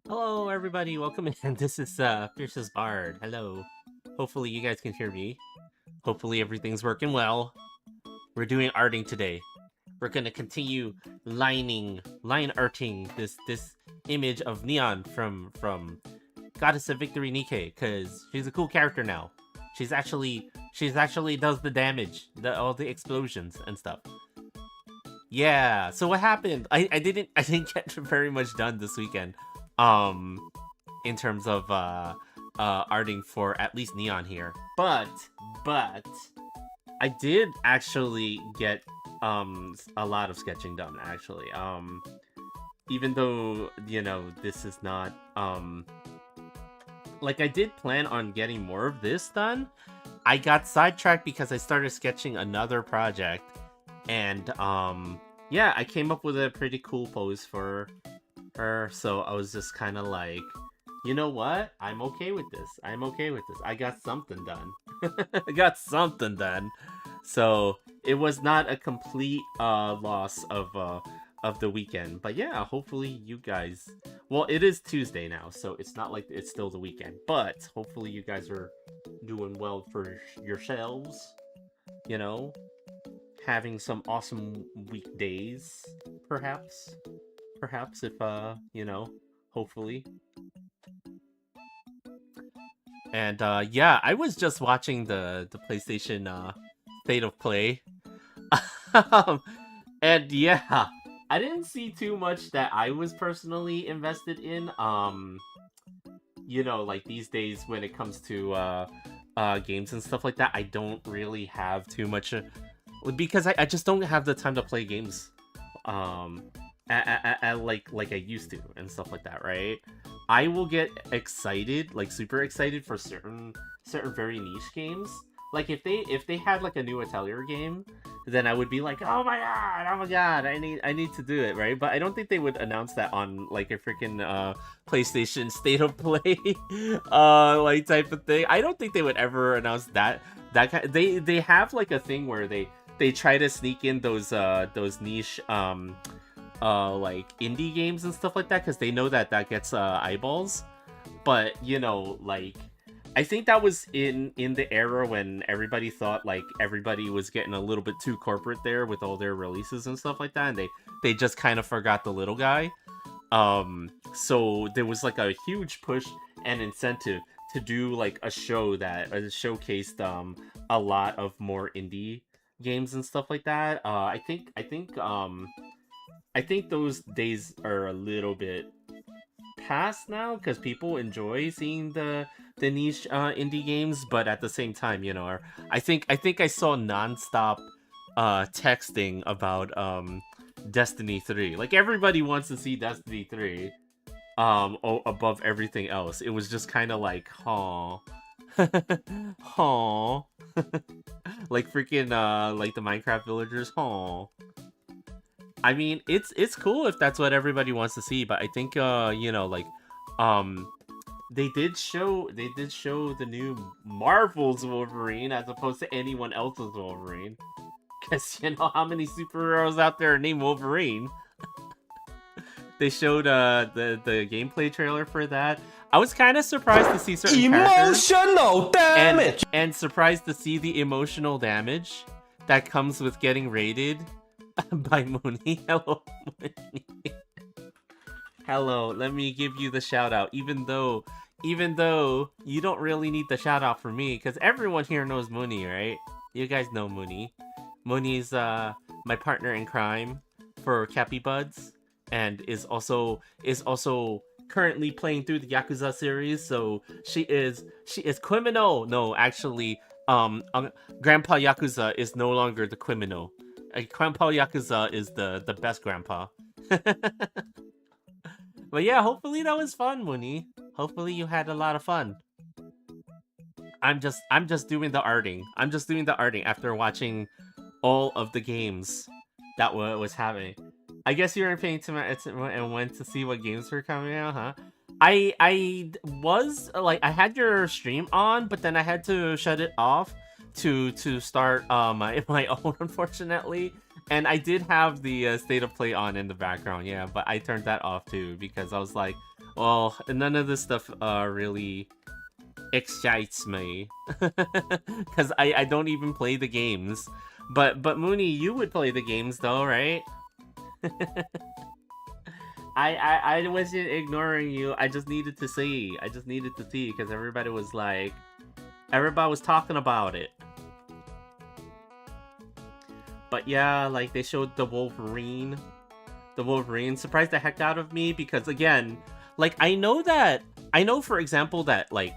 Hello, everybody. Welcome in. This is Fiercestbard. Hello. Hopefully, you guys can hear me. Hopefully, everything's working well. We're doing arting today. We're gonna continue line arting this image of Neon from Goddess of Victory Nikkei, because she's a cool character now. She's actually does the damage, all the explosions and stuff. Yeah. So what happened? I didn't get very much done this weekend. Um, in terms of arting for at least Neon here. But I did actually get a lot of sketching done actually. Even though, this is not like I did plan on getting more of this done. I got sidetracked because I started sketching another project, and yeah, I came up with a pretty cool pose for her, so I was just kind of like, you know what? I'm okay with this. I'm okay with this. I got something done. I got something done. So it was not a complete loss of the weekend. But yeah, hopefully you guys. Well, it is Tuesday now, so it's not like it's still the weekend. But hopefully you guys are doing well for yourselves. You know, having some awesome weekdays, perhaps. Perhaps if hopefully. And yeah, I was just watching the PlayStation State of Play. Um, and yeah, I didn't see too much that I was personally invested in. Like these days when it comes to games and stuff like that, I don't really have too much because I just don't have the time to play games like I used to and stuff like that, right? I will get excited, like super excited for certain very niche games. Like if they had like a new Atelier game, then I would be like, oh my god, I need to do it, right? But I don't think they would announce that on like a freaking PlayStation State of Play like type of thing. I don't think they would ever announce that kind. They have like a thing where they try to sneak in those niche like indie games and stuff like that because they know that gets eyeballs. But like I think that was in the era when everybody thought like everybody was getting a little bit too corporate there with all their releases and stuff like that, and they just kind of forgot the little guy. So there was like a huge push and incentive to do like a show that showcased a lot of more indie games and stuff like that. I think those days are a little bit past now because people enjoy seeing the niche indie games, but at the same time, I think I saw nonstop texting about Destiny 3. Like everybody wants to see Destiny 3 above everything else. It was just kind of like, huh. Huh. Like freaking like the Minecraft villagers, huh. I mean, it's cool if that's what everybody wants to see, but I think like um they did show the new Marvel's Wolverine as opposed to anyone else's Wolverine. Cause you know how many superheroes out there are named Wolverine. They showed the gameplay trailer for that. I was kind of surprised to see certain characters Emotional damage. and surprised to see the emotional damage that comes with getting raided by Mooney. Hello, Mooney. Hello, let me give you the shout out, even though you don't really need the shout out from me, because everyone here knows Mooney, right? You guys know Mooney. Mooney's my partner in crime for Cappy Buds, and is also currently playing through the Yakuza series. So she is criminal. No, actually, Grandpa Yakuza is no longer the criminal. Grandpa Yakuza is the best grandpa. But yeah, hopefully that was fun, Mooney. Hopefully you had a lot of fun. I'm just doing the arting. I'm just doing the arting after watching all of the games that was happening. I guess you weren't paying too much and went to see what games were coming out, huh? I was like, I had your stream on, but then I had to shut it off to start my own, unfortunately. And I did have the state of play on in the background, yeah, but I turned that off too because I was like, well, none of this stuff really excites me because I don't even play the games. But Mooney, you would play the games though, right? I wasn't ignoring you. I just needed to see. I just needed to see because everybody was talking about it. But yeah, like they showed the Wolverine. The Wolverine surprised the heck out of me because again, like I know for example that like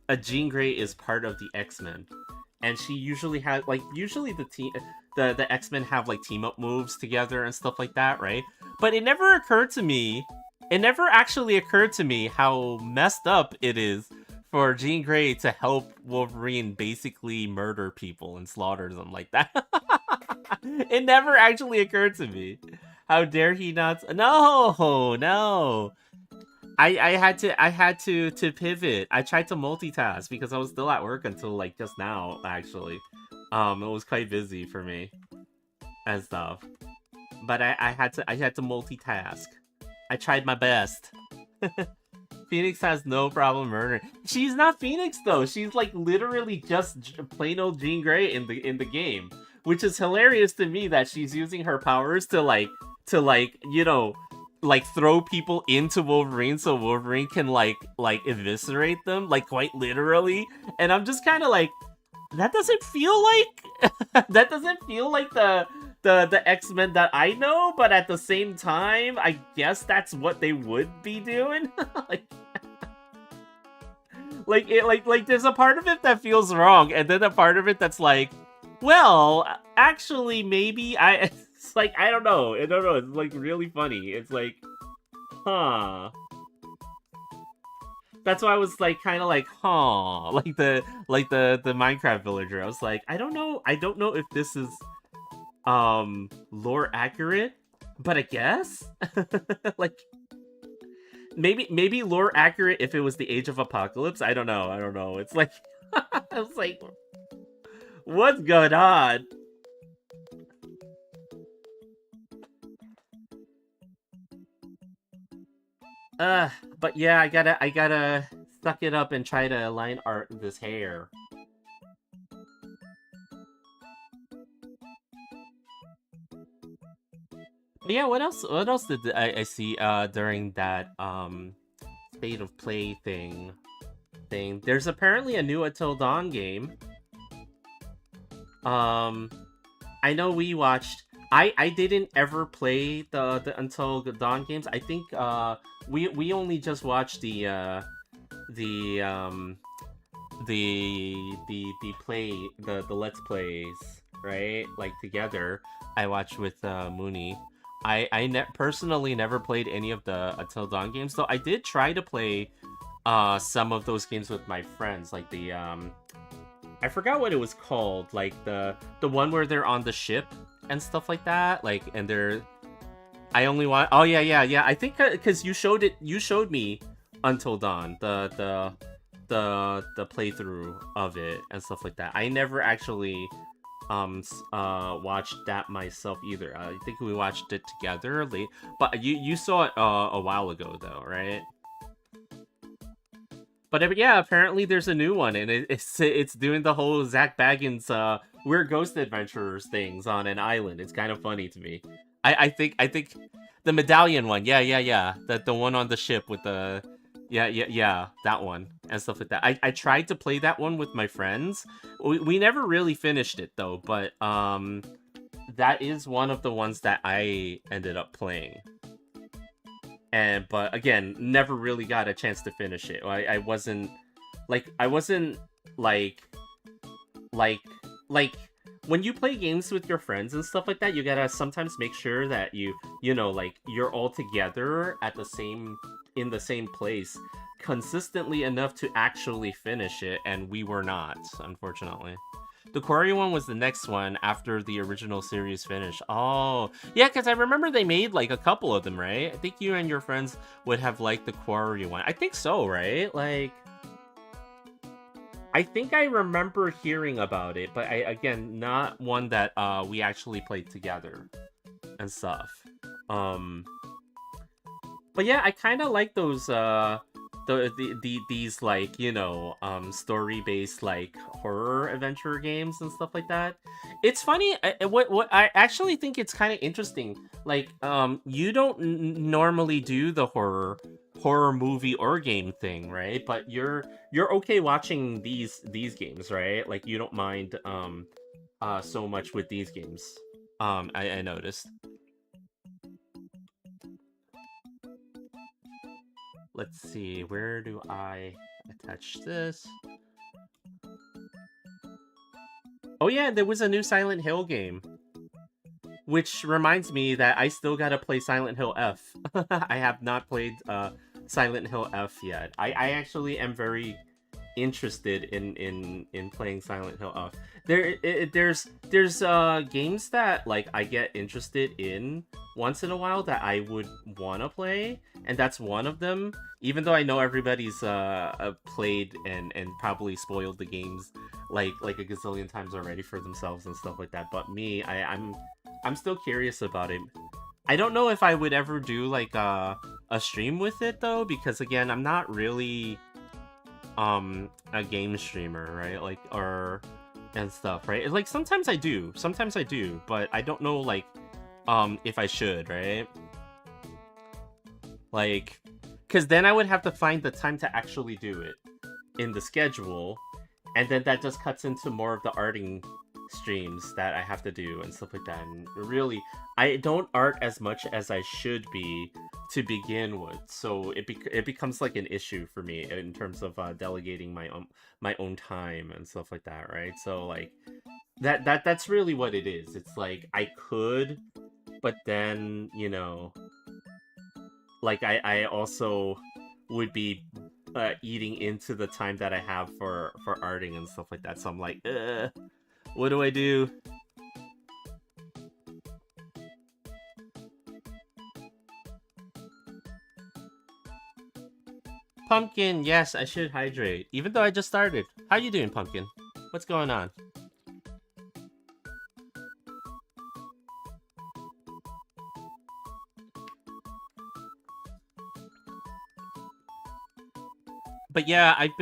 a Jean Grey is part of the X-Men. And she usually has usually the X-Men have like team up moves together and stuff like that, right? But it never actually occurred to me how messed up it is for Jean Grey to help Wolverine basically murder people and slaughter them like that. It never actually occurred to me. How dare he not? No. I had to pivot. I tried to multitask because I was still at work until like just now, actually. It was quite busy for me and stuff. But I had to multitask. I tried my best. Phoenix has no problem murdering. She's not Phoenix though. She's like literally just plain old Jean Grey in the game, which is hilarious to me that she's using her powers to you know, like throw people into Wolverine so Wolverine can like eviscerate them, like quite literally. And I'm just kind of like, that doesn't feel like that doesn't feel like the X-Men that I know, but at the same time, I guess that's what they would be doing. like there's a part of it that feels wrong, and then a part of it that's like, well, actually, maybe it's like, I don't know. It's like really funny. It's like, huh. That's why I was like kind of like, huh, like the Minecraft villager. I was like, I don't know if this is lore accurate, but I guess like maybe lore accurate if it was the Age of Apocalypse. I don't know. It's like I was like, what's going on? But yeah, I gotta suck it up and try to line art this hair. But yeah, what else did I see during that state of play thing? There's apparently a new Until Dawn game. I know we watched. I didn't ever play the Until Dawn games. I think we only just watched the Let's Plays, right? Like together. I watched with Mooney. I personally never played any of the Until Dawn games, though I did try to play some of those games with my friends, like the I forgot what it was called, like the one where they're on the ship and stuff like that, like, and they're I only want oh yeah I think because you showed me Until Dawn, the playthrough of it and stuff like that. I never actually watched that myself either. I think we watched it together late, but you saw it a while ago though, right? But yeah, apparently there's a new one, and it's doing the whole Zach Baggins we're ghost adventurers things on an island. It's kind of funny to me. I think the medallion one, yeah, the one on the ship with the yeah, that one and stuff like that. I tried to play that one with my friends. We never really finished it though, but that is one of the ones that I ended up playing. But again, never really got a chance to finish it. I wasn't like when you play games with your friends and stuff like that, you gotta sometimes make sure that you know, like, you're all together in the same place consistently enough to actually finish it, and we were not, unfortunately. The Quarry one was the next one after the original series finished. Oh, yeah, because I remember they made, like, a couple of them, right? I think you and your friends would have liked the Quarry one. I think so, right? Like, I think I remember hearing about it, but again, not one that we actually played together and stuff. Um, but yeah, I kind of like those these like, story based like horror adventure games and stuff like that. It's funny. What I actually think it's kind of interesting. Like, you don't normally do the horror movie or game thing, right? But you're okay watching these games, right? Like, you don't mind so much with these games. I noticed. Let's see, where do I attach this? Oh yeah, there was a new Silent Hill game. Which reminds me that I still gotta play Silent Hill F. I have not played Silent Hill F yet. I actually am very interested in playing Silent Hill F. There's games that like I get interested in once in a while that I would wanna play, and that's one of them. Even though I know everybody's played and probably spoiled the games like a gazillion times already for themselves and stuff like that, but me, I'm still curious about it. I don't know if I would ever do like a stream with it though, because again, I'm not really a game streamer, right? Like, or and stuff, right? Like sometimes I do, but I don't know like if I should, right? Like, because then I would have to find the time to actually do it in the schedule, and then that just cuts into more of the arting streams that I have to do and stuff like that. And really, I don't art as much as I should be to begin with, so it becomes like an issue for me in terms of delegating my own time and stuff like that, right? So like that's really what it is. It's like I could, but then like I also would be eating into the time that I have for arting and stuff like that. So I'm like, what do I do? Pumpkin, yes, I should hydrate. Even though I just started. How you doing, Pumpkin? What's going on? But yeah, I've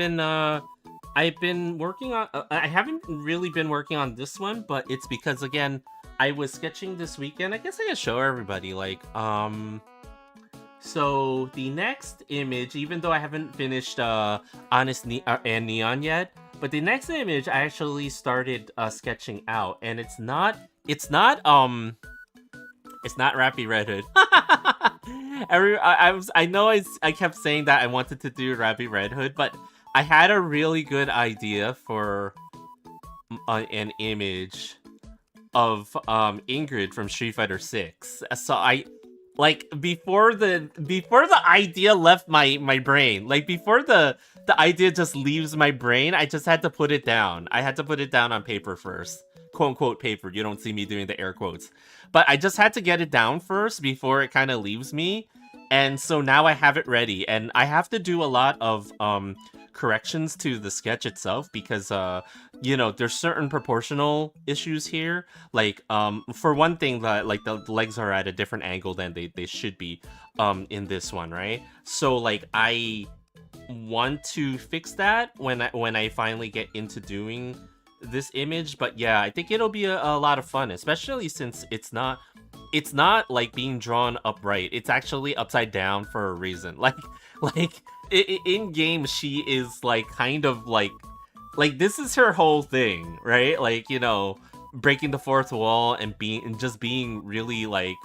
been working on I haven't really been working on this one, but it's because again, I was sketching this weekend. I guess I can show everybody like so the next image, even though I haven't finished Honest and Neon yet, but the next image I actually started sketching out, and it's not Rappy Red Hood. I kept saying that I wanted to do Rappy Red Hood, but I had a really good idea for an image of Ingrid from Street Fighter 6. So I like before the idea left my brain, like before the idea just leaves my brain, I just had to put it down. I had to put it down on paper first. Quote unquote paper. You don't see me doing the air quotes. But I just had to get it down first before it kind of leaves me. And so now I have it ready. And I have to do a lot of corrections to the sketch itself because, there's certain proportional issues here. Like, for one thing, like the legs are at a different angle than they should be in this one, right? So, like, I want to fix that when I finally get into doing this image. But yeah, I think it'll be a lot of fun, especially since it's not like being drawn upright. It's actually upside down for a reason. Like in game, she is like kind of like this is her whole thing, right? Like, breaking the fourth wall and being really like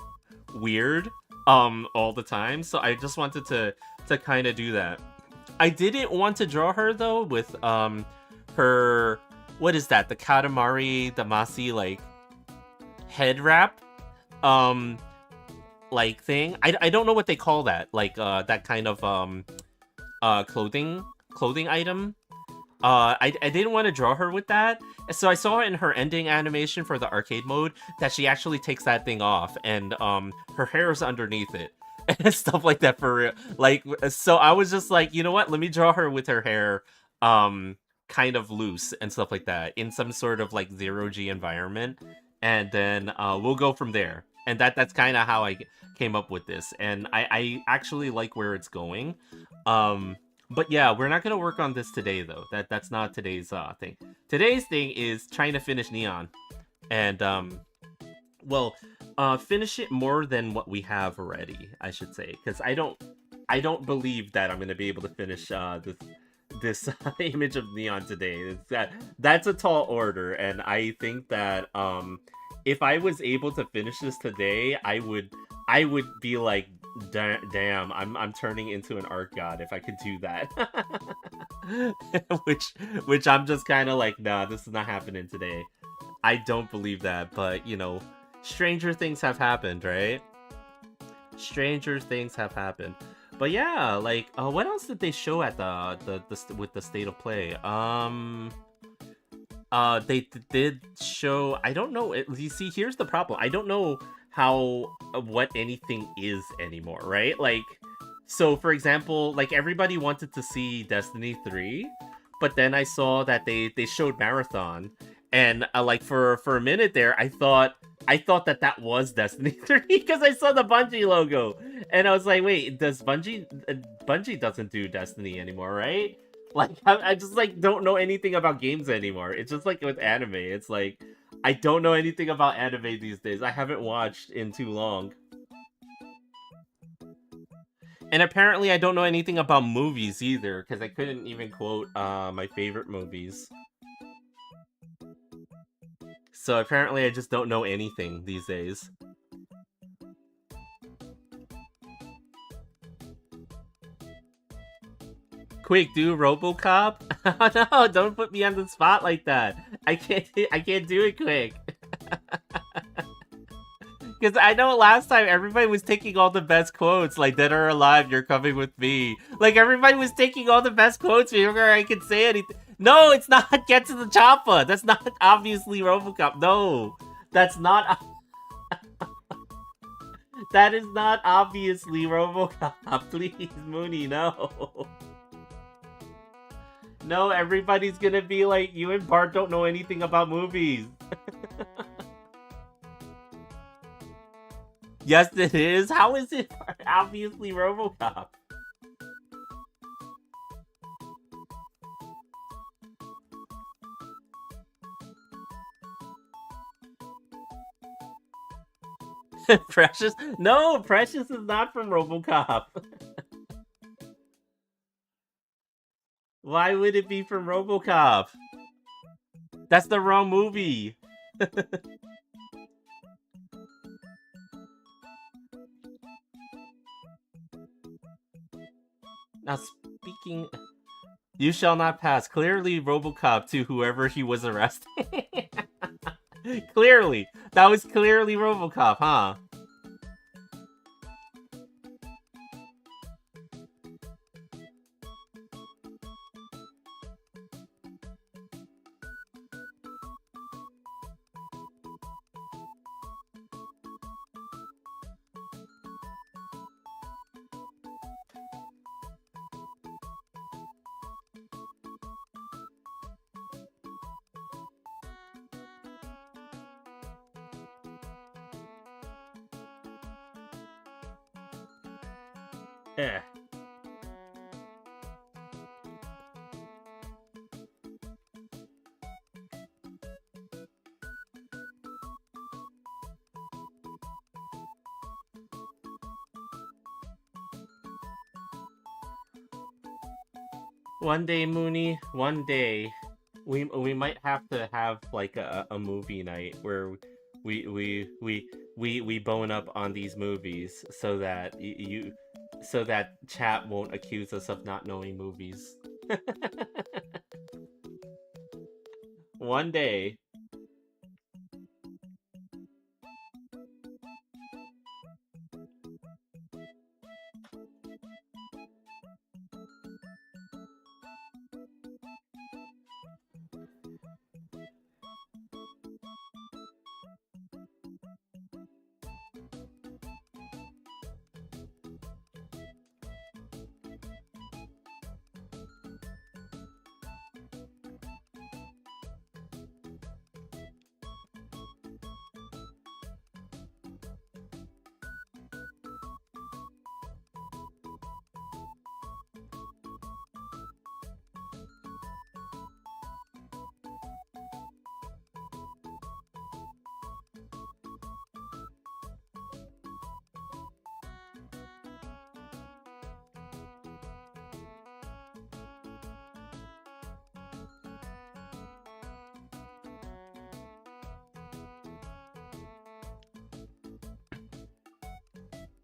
weird all the time. So I just wanted to kind of do that. I didn't want to draw her though with her, what is that? The Katamari Damacy like head wrap like thing. I don't know what they call that. Like that kind of clothing item. I didn't want to draw her with that. So I saw in her ending animation for the arcade mode that she actually takes that thing off and her hair is underneath it. And stuff like that for real. Like, so I was just like, you know what? Let me draw her with her hair kind of loose and stuff like that in some sort of like 0G environment, and then we'll go from there. And that's kind of how I came up with this, and I actually like where it's going. But yeah, we're not gonna work on this today though. That's not today's thing. Today's thing is trying to finish Neon, and well, finish it more than what we have already, I should say, because I don't believe that I'm gonna be able to finish this image of Neon today. That's a tall order, and I think that if I was able to finish this today, I would be like, damn, I'm turning into an art god if I could do that. which I'm just kind of like, nah, this is not happening today. I don't believe that, but you know, stranger things have happened, right? Stranger things have happened. But yeah, like, what else did they show at the with the state of play? They did show. I don't know. You see, here's the problem. I don't know how what anything is anymore, right? Like, so for example, like everybody wanted to see Destiny 3, but then I saw that they showed Marathon, and like for a minute there, I thought that was Destiny 3 because I saw the Bungie logo, and I was like, wait, does Bungie doesn't do Destiny anymore, right? Like, I just like don't know anything about games anymore. It's just like with anime. It's like I don't know anything about anime these days. I haven't watched in too long. And apparently I don't know anything about movies either, because I couldn't even quote my favorite movies. So apparently I just don't know anything these days. Quick, do RoboCop? No, don't put me on the spot like that. I can't do it quick. Because I know last time everybody was taking all the best quotes, like "Dead or Alive, You're Coming With Me." Like everybody was taking all the best quotes before I could say anything. No, it's not Get to the Chopper. That's not obviously RoboCop. No, that's not. That is not obviously RoboCop. Please, Mooney, no. No, everybody's gonna be like, you and Bart don't know anything about movies. Yes, it is. How is it obviously RoboCop? Precious? No, Precious is not from RoboCop. Why would it be from RoboCop? That's the wrong movie. Now speaking... You shall not pass. Clearly RoboCop to whoever he was arresting. Clearly. That was clearly RoboCop, huh? Yeah. One day, Mooney, one day, we might have to have like a movie night where we bone up on these movies so that so that chat won't accuse us of not knowing movies. One day.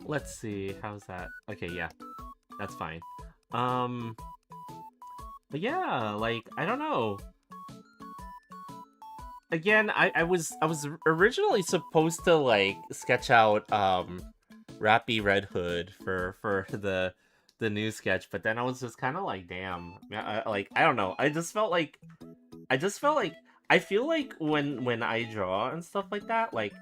Let's see, how's that? Okay, yeah, that's fine. Um, but yeah, like I don't know. Again, I was originally supposed to like sketch out Rappy Red Hood for the new sketch, but then I was just kind of like, damn, like I don't know. I just felt like I feel like when I draw and stuff like that, like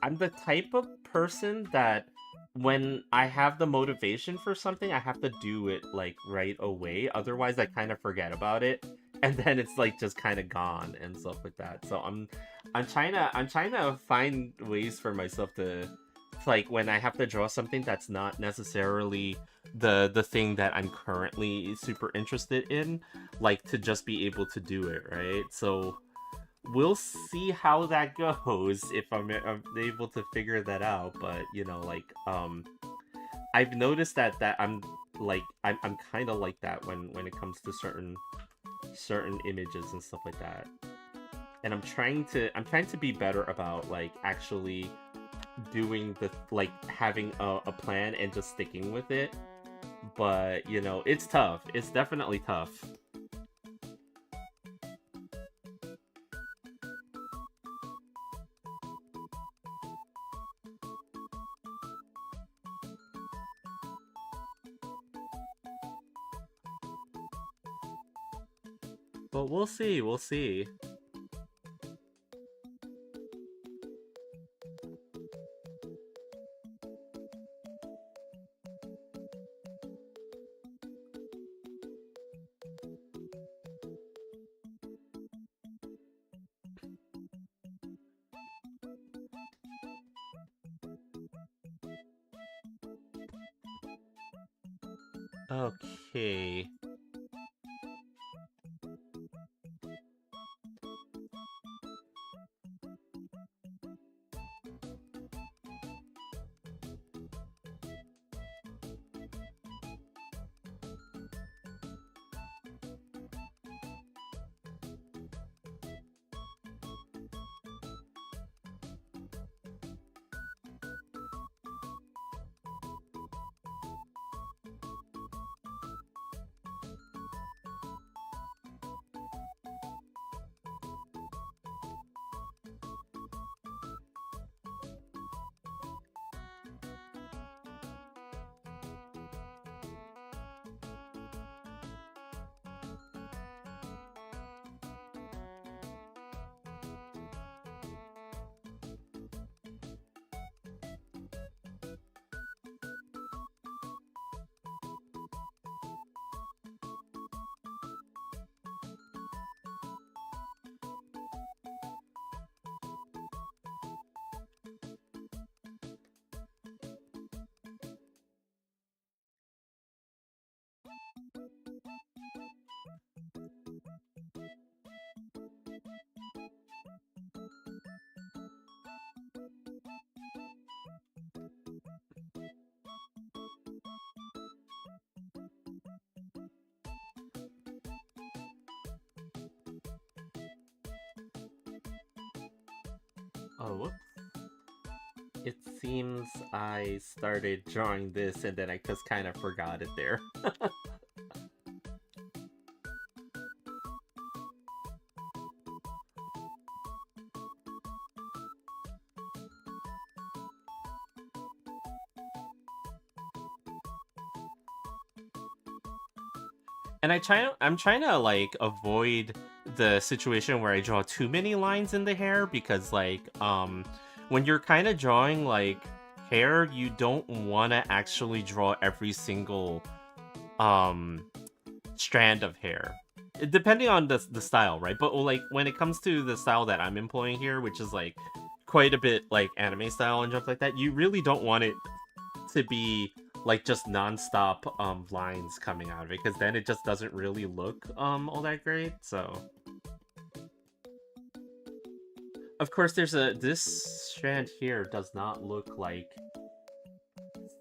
I'm the type of person that when I have the motivation for something, I have to do it like right away. Otherwise, I kind of forget about it, and then it's like just kind of gone and stuff like that. So I'm trying to find ways for myself to like when I have to draw something that's not necessarily the thing that I'm currently super interested in, like to just be able to do it, right? So we'll see how that goes if I'm able to figure that out. But like I've noticed that I'm kind of like that when it comes to certain images and stuff like that. And I'm trying to be better about like actually doing the like having a plan and just sticking with it. But it's tough. It's definitely tough. But we'll see. We'll see. Okay. Oh, whoops. It seems I started drawing this and then I just kind of forgot it there. And I'm trying to like avoid the situation where I draw too many lines in the hair because like when you're kind of drawing like hair, you don't want to actually draw every single um strand of hair. Depending on the style, right? But like when it comes to the style that I'm employing here, which is like quite a bit like anime style and stuff like that, you really don't want it to be like just non-stop lines coming out of it, because then it just doesn't really look all that great. So of course there's a this strand here does not look like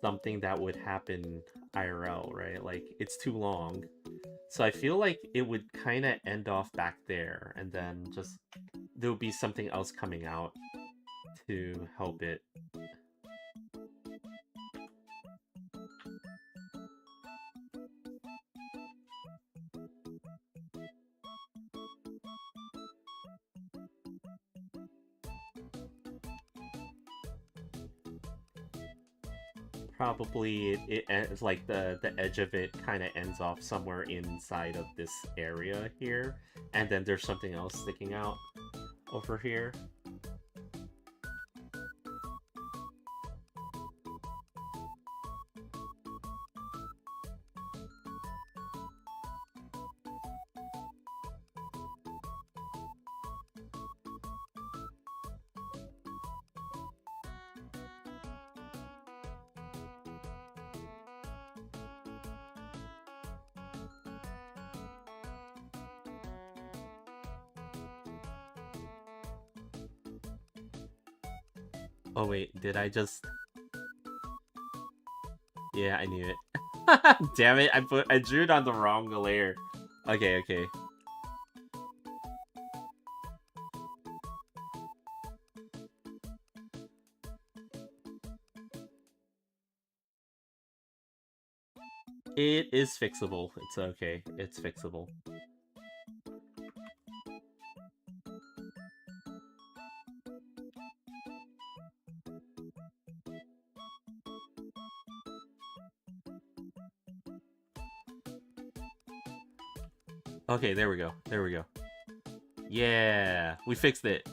something that would happen IRL, right? Like it's too long. So I feel like it would kind of end off back there, and then just there would be something else coming out to help it. probably it's like the edge of it kind of ends off somewhere inside of this area here, and then there's something else sticking out over here. Oh wait, did I just... Yeah, I knew it. Damn it, I drew it on the wrong layer. Okay, okay. It is fixable. It's okay. It's fixable. Okay, there we go. There we go. Yeah, we fixed it.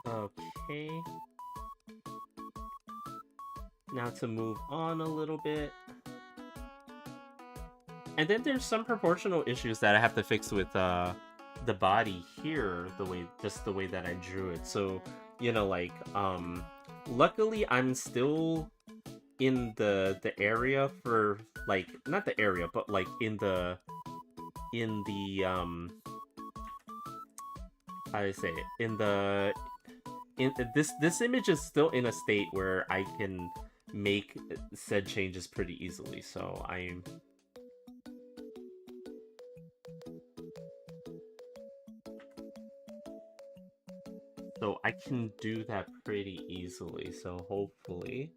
Okay. Now to move on a little bit. And then there's some proportional issues that I have to fix with the body here, just the way that I drew it. So, you know, like, luckily I'm still in the area for, like, not the area, but like in the how do I say it? This image is still in a state where I can make said changes pretty easily. So I can do that pretty easily, so hopefully.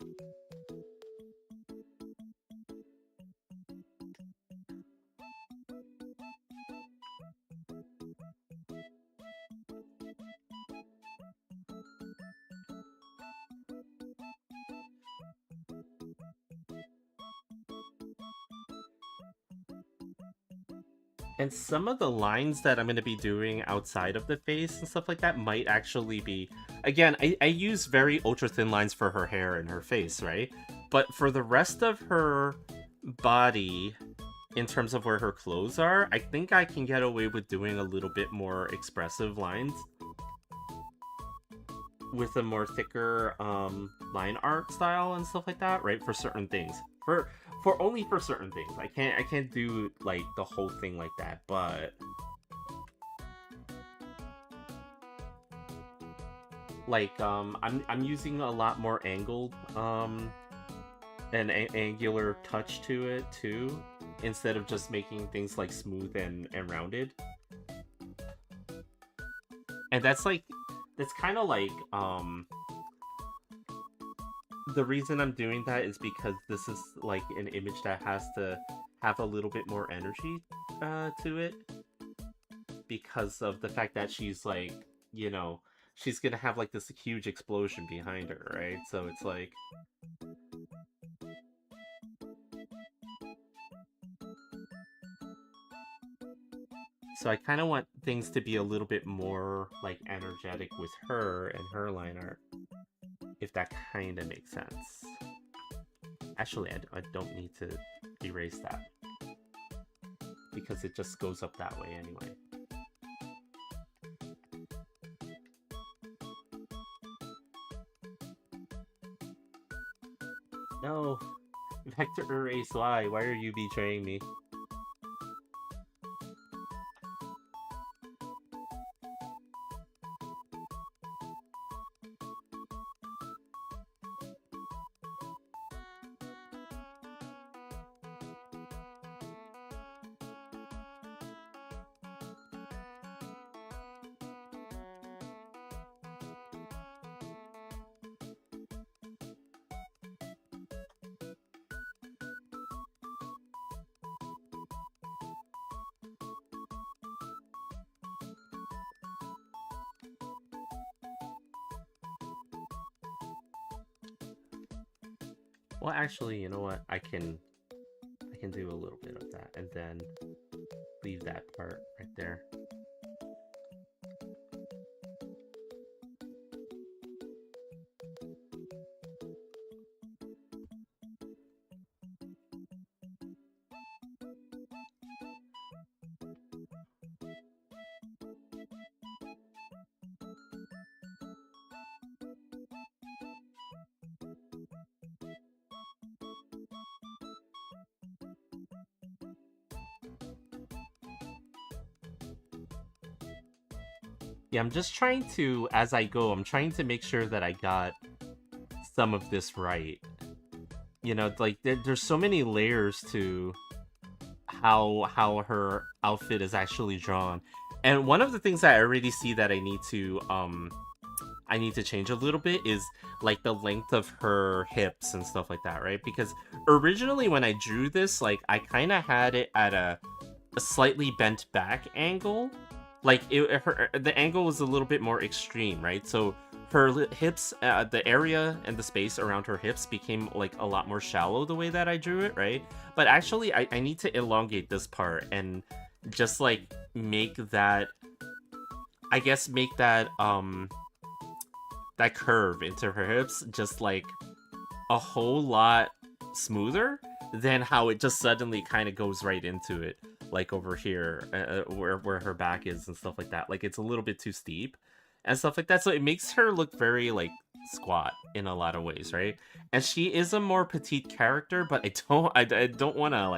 And some of the lines that I'm going to be doing outside of the face and stuff like that might actually be... Again, I use very ultra-thin lines for her hair and her face, right? But for the rest of her body, in terms of where her clothes are, I think I can get away with doing a little bit more expressive lines. With a more thicker line art style and stuff like that, right? For certain things. For only for certain things. I can't do like the whole thing like that, but like I'm using a lot more angled an angular touch to it too, instead of just making things like smooth and rounded. And that's kind of like the reason I'm doing that is because this is like an image that has to have a little bit more energy to it, because of the fact that she's like, you know, she's gonna have like this huge explosion behind her, right? So it's like, so I kind of want things to be a little bit more like energetic with her and her line art, if that kind of makes sense. Actually, I don't need to erase that, because it just goes up that way anyway. No! Vector erase, why? Why are you betraying me? Well, actually, you know what? I can do a little bit of that and then leave that part right there. Yeah, I'm just trying to, as I go, I'm trying to make sure that I got some of this right. You know, like there's so many layers to how her outfit is actually drawn. And one of the things that I already see that I need to change a little bit is like the length of her hips and stuff like that, right? Because originally when I drew this, like I kind of had it at a slightly bent back angle. Like the angle was a little bit more extreme, right? So her hips, the area and the space around her hips became like a lot more shallow the way that I drew it, right? But actually, I need to elongate this part and just like make that, I guess, make that curve into her hips just like a whole lot smoother than how it just suddenly kind of goes right into it, like over here, where her back is and stuff like that. Like it's a little bit too steep and stuff like that. So it makes her look very like squat in a lot of ways, right? And she is a more petite character, but I don't want to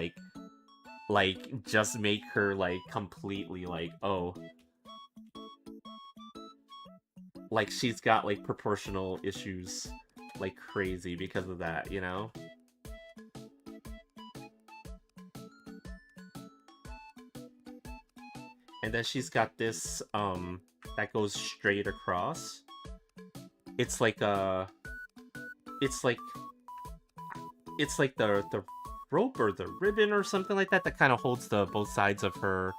like just make her like completely like, oh, like she's got like proportional issues like crazy because of that, you know? And then she's got this that goes straight across. It's like a it's like it's like the rope or the ribbon or something like that that kind of holds the both sides of her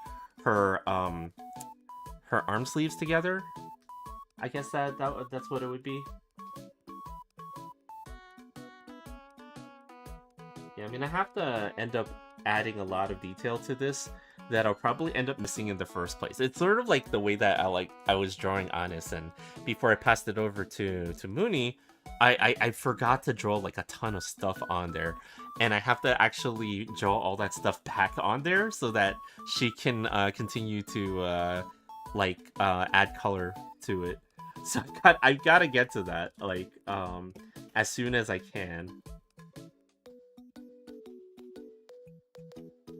her arm sleeves together. I guess that's what it would be. Yeah, I mean, I have to end up adding a lot of detail to this that I'll probably end up missing in the first place. It's sort of like the way that I was drawing Honest, and before I passed it over to Mooney, I forgot to draw like a ton of stuff on there, and I have to actually draw all that stuff back on there so that she can continue to add color to it. So I've got to get to that like as soon as I can.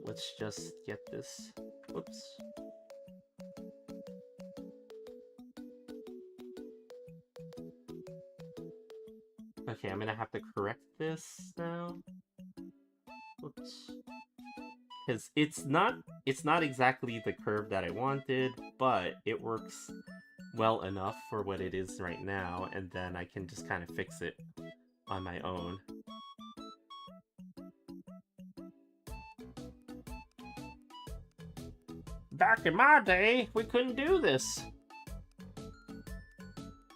Let's just get this. Whoops. Okay, I'm gonna have to correct this now. Whoops. Because it's not exactly the curve that I wanted, but it works well enough for what it is right now, and then I can just kind of fix it on my own. Back in my day, we couldn't do this.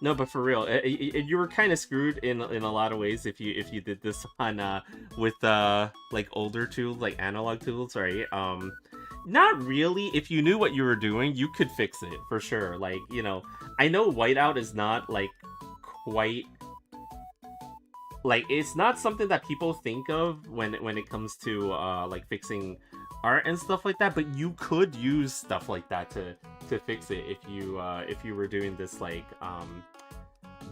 No, but for real, you were kind of screwed in a lot of ways if you did this on with like older tools, like analog tools, right? Not really. If you knew what you were doing, you could fix it for sure. Like, you know, I know whiteout is not like quite like it's not something that people think of when it comes to like fixing art and stuff like that, but you could use stuff like that to fix it if you were doing this like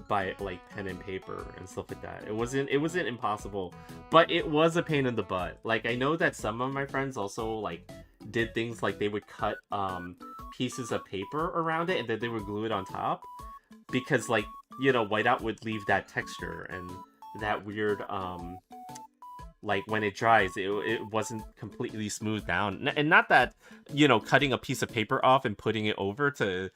by like pen and paper and stuff like that. It wasn't impossible, but it was a pain in the butt. Like I know that some of my friends also like did things like they would cut pieces of paper around it and then they would glue it on top because like, you know, whiteout would leave that texture and that weird like when it dries it wasn't completely smoothed down. And not that, you know, cutting a piece of paper off and putting it over to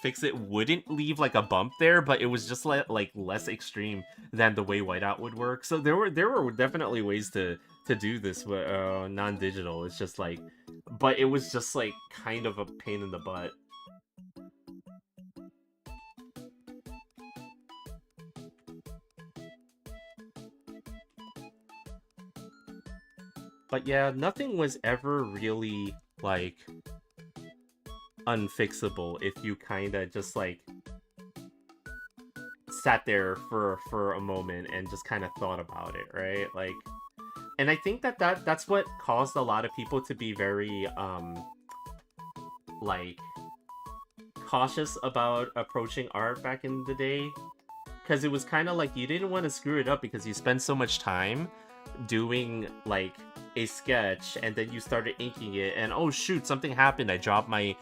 fix it wouldn't leave like a bump there, but it was just like less extreme than the way whiteout would work. So there were definitely ways to do this with non-digital. It's just like, but it was just like kind of a pain in the butt. But yeah, nothing was ever really like unfixable if you kind of just like sat there for a moment and just kind of thought about it, right? Like, and I think that's what caused a lot of people to be very like cautious about approaching art back in the day, because it was kind of like you didn't want to screw it up because you spend so much time doing like a sketch and then you started inking it and oh shoot, something happened, I dropped my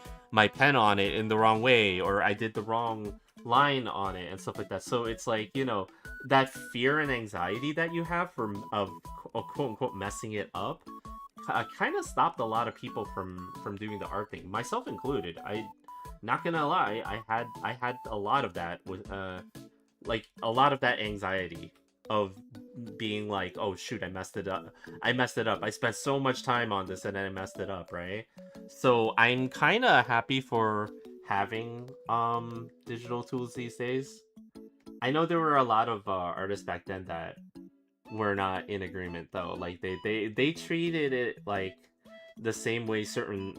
pen on it in the wrong way, or I did the wrong line on it and stuff like that. So it's like, you know, that fear and anxiety that you have from of quote unquote messing it up kind of stopped a lot of people from doing the art thing, myself included. I not gonna lie, I had a lot of that with like a lot of that anxiety of being like, oh shoot, I messed it up. I spent so much time on this and then I messed it up, right? So I'm kind of happy for having digital tools these days. I know there were a lot of artists back then that were not in agreement though. Like they treated it like the same way certain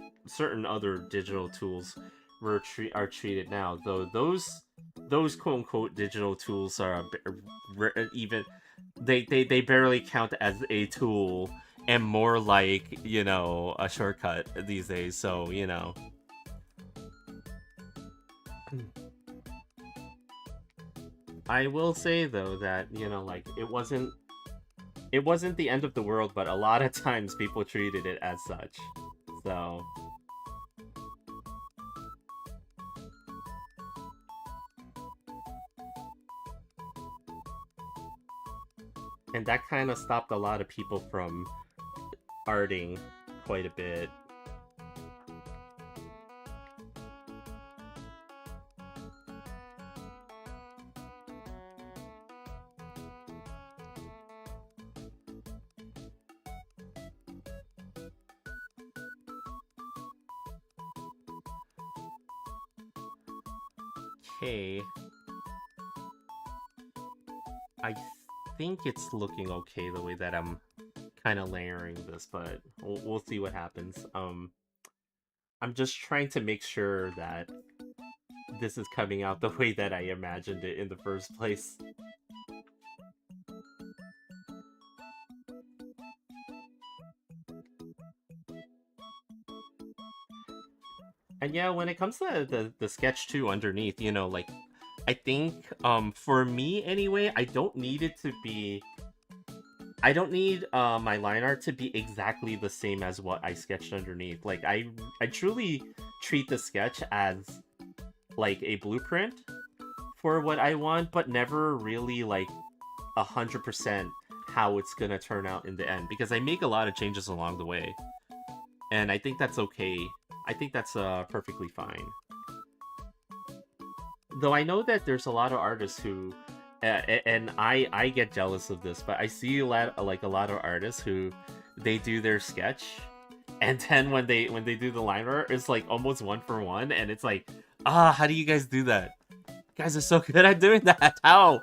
other digital tools are treated now. Though those quote unquote digital tools are even they barely count as a tool and more like, you know, a shortcut these days. So, you know. I will say though that, you know, like it wasn't the end of the world, but a lot of times people treated it as such. So and that kind of stopped a lot of people from arting quite a bit. Okay, I think it's looking okay the way that I'm kind of layering this, but we'll see what happens. I'm just trying to make sure that this is coming out the way that I imagined it in the first place. And yeah, when it comes to the sketch too underneath, you know, like I think for me anyway, I don't need my line art to be exactly the same as what I sketched underneath. Like I truly treat the sketch as like a blueprint for what I want, but never really like 100% how it's gonna turn out in the end, because I make a lot of changes along the way, and I think that's okay. I think that's perfectly fine. Though I know that there's a lot of artists who, and I get jealous of this, but I see a lot of artists who they do their sketch, and then when they do the line art, it's like almost one for one, and it's like, how do you guys do that? You guys are so good at doing that. How?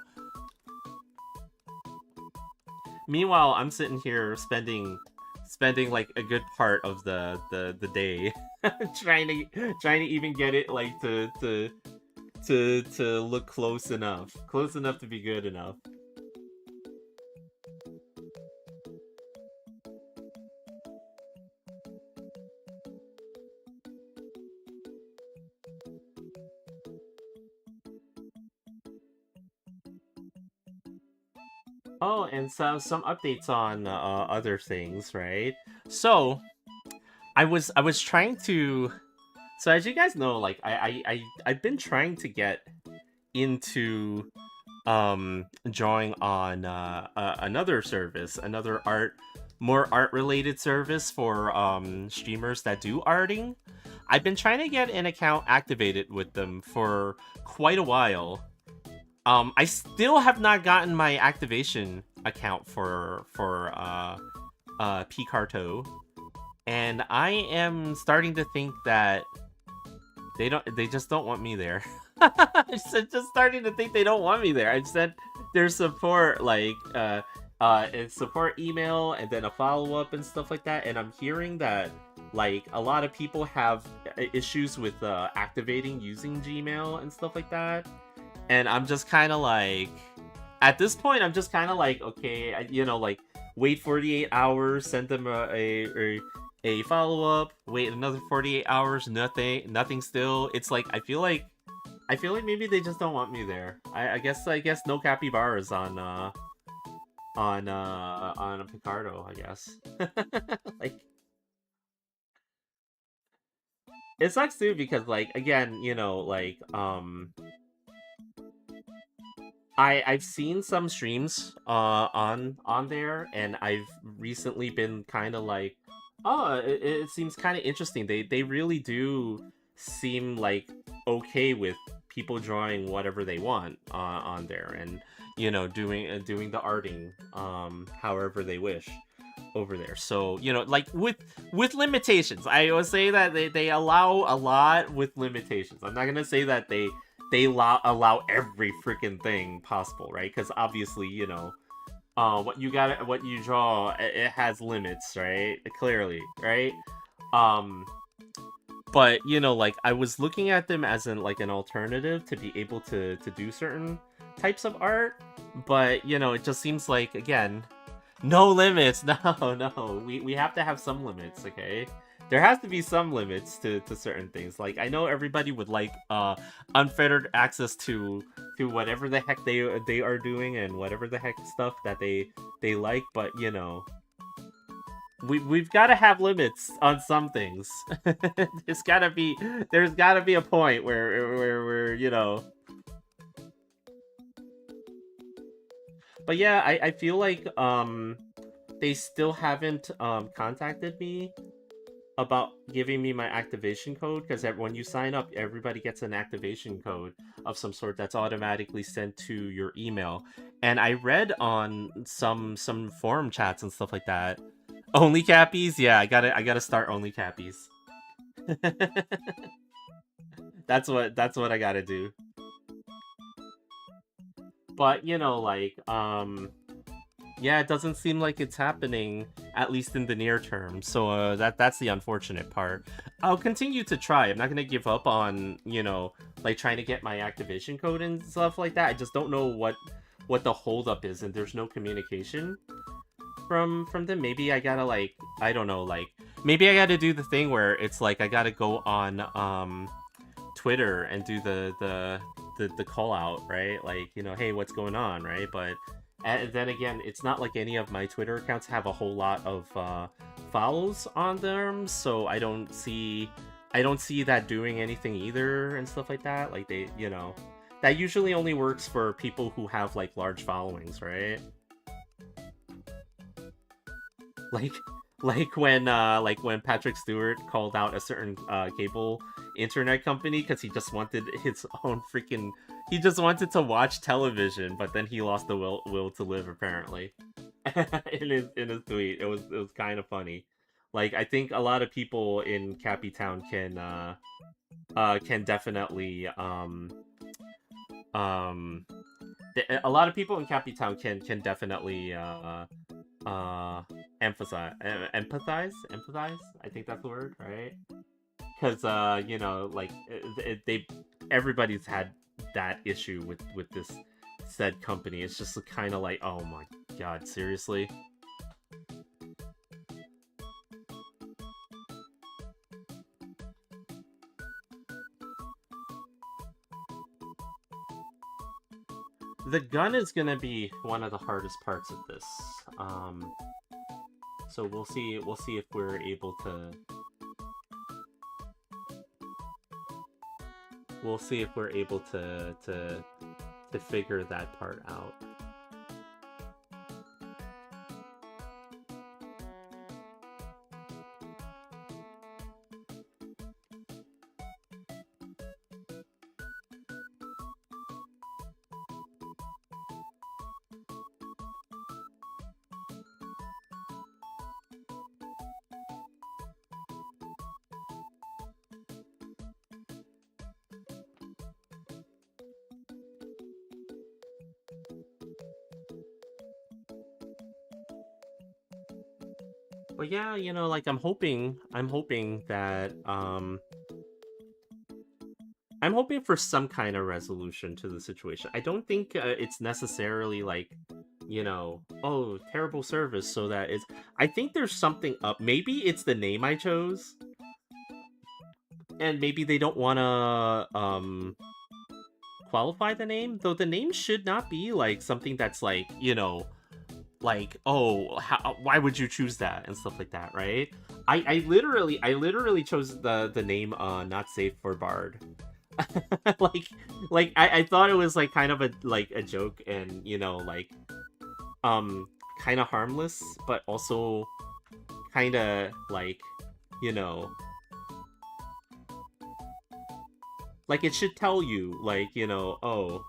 Meanwhile, I'm sitting here spending like a good part of the day trying to even get it like to look close enough to be good enough. Oh, and some updates on other things, right? So I was trying to. So as you guys know, like I've been trying to get into drawing on another service, another more art related service for streamers that do arting. I've been trying to get an account activated with them for quite a while. I still have not gotten my activation account for Picarto, and I am starting to think that they just don't want me there. I'm just starting to think they don't want me there. I said their support, like and support email, and then a follow-up and stuff like that. And I'm hearing that like a lot of people have issues with activating using Gmail and stuff like that. And I'm just kind of like, at this point, I'm just kind of like, okay, like wait 48 hours, send them a follow up, wait another 48 hours, nothing still. It's like I feel like maybe they just don't want me there. I guess no capybaras on Picardo, I guess. Like, it sucks too because like again, like I've seen some streams on there, and I've recently been kind of like, oh, it seems kind of interesting. They really do seem like okay with people drawing whatever they want on there, and doing the arting however they wish over there. So like with limitations, I will say that they allow a lot with limitations. I'm not gonna say that they allow every freaking thing possible, right? Because obviously, what you draw, it has limits, right? Clearly, right? Um, but like I was looking at them as an alternative to be able to do certain types of art, but it just seems like, again, no limits. No, no, we have to have some limits, okay? There has to be some limits to certain things. Like, I know everybody would like unfettered access to whatever the heck they are doing and whatever the heck stuff that they like, but we've got to have limits on some things. There's gotta be a point where. But yeah, I feel like they still haven't contacted me about giving me my activation code, because when you sign up, everybody gets an activation code of some sort that's automatically sent to your email. And I read on some forum chats and stuff like that. Only cappies? Yeah, I gotta start only cappies. That's what I gotta do. But like yeah, it doesn't seem like it's happening, at least in the near term. So that's the unfortunate part. I'll continue to try. I'm not gonna give up on like trying to get my activation code and stuff like that. I just don't know what the holdup is, and there's no communication from them. Maybe I gotta, like, I don't know, like maybe I gotta do the thing where it's like I gotta go on Twitter and do the call out, right? Like, hey, what's going on, right? But and then again, it's not like any of my Twitter accounts have a whole lot of follows on them, so I don't see that doing anything either and stuff like that. Like, that usually only works for people who have like large followings, right? Like like when Patrick Stewart called out a certain cable internet company because he just wanted his own freaking, he just wanted to watch television, but then he lost the will to live, apparently. In his tweet, it was kind of funny. Like, I think a lot of people in Cappy Town can definitely um a lot of people in Cappy Town can definitely empathize. I think that's the word, right? Because like they everybody's had that issue with this said company. It's just kind of like, oh my god, seriously. The gun is gonna be one of the hardest parts of this. So we'll see if we're able to, to figure that part out. But yeah, like I'm hoping that I'm hoping for some kind of resolution to the situation. I don't think it's necessarily like, oh, terrible service, so that it's. I think there's something up. Maybe it's the name I chose, and maybe they don't want to qualify the name. Though the name should not be like something that's like, like, oh, why would you choose that and stuff like that, right? I literally chose the name not safe for Bard. like I thought it was like kind of a joke, and like um kind of harmless, but also kind of like, you know like it should tell you, like, oh,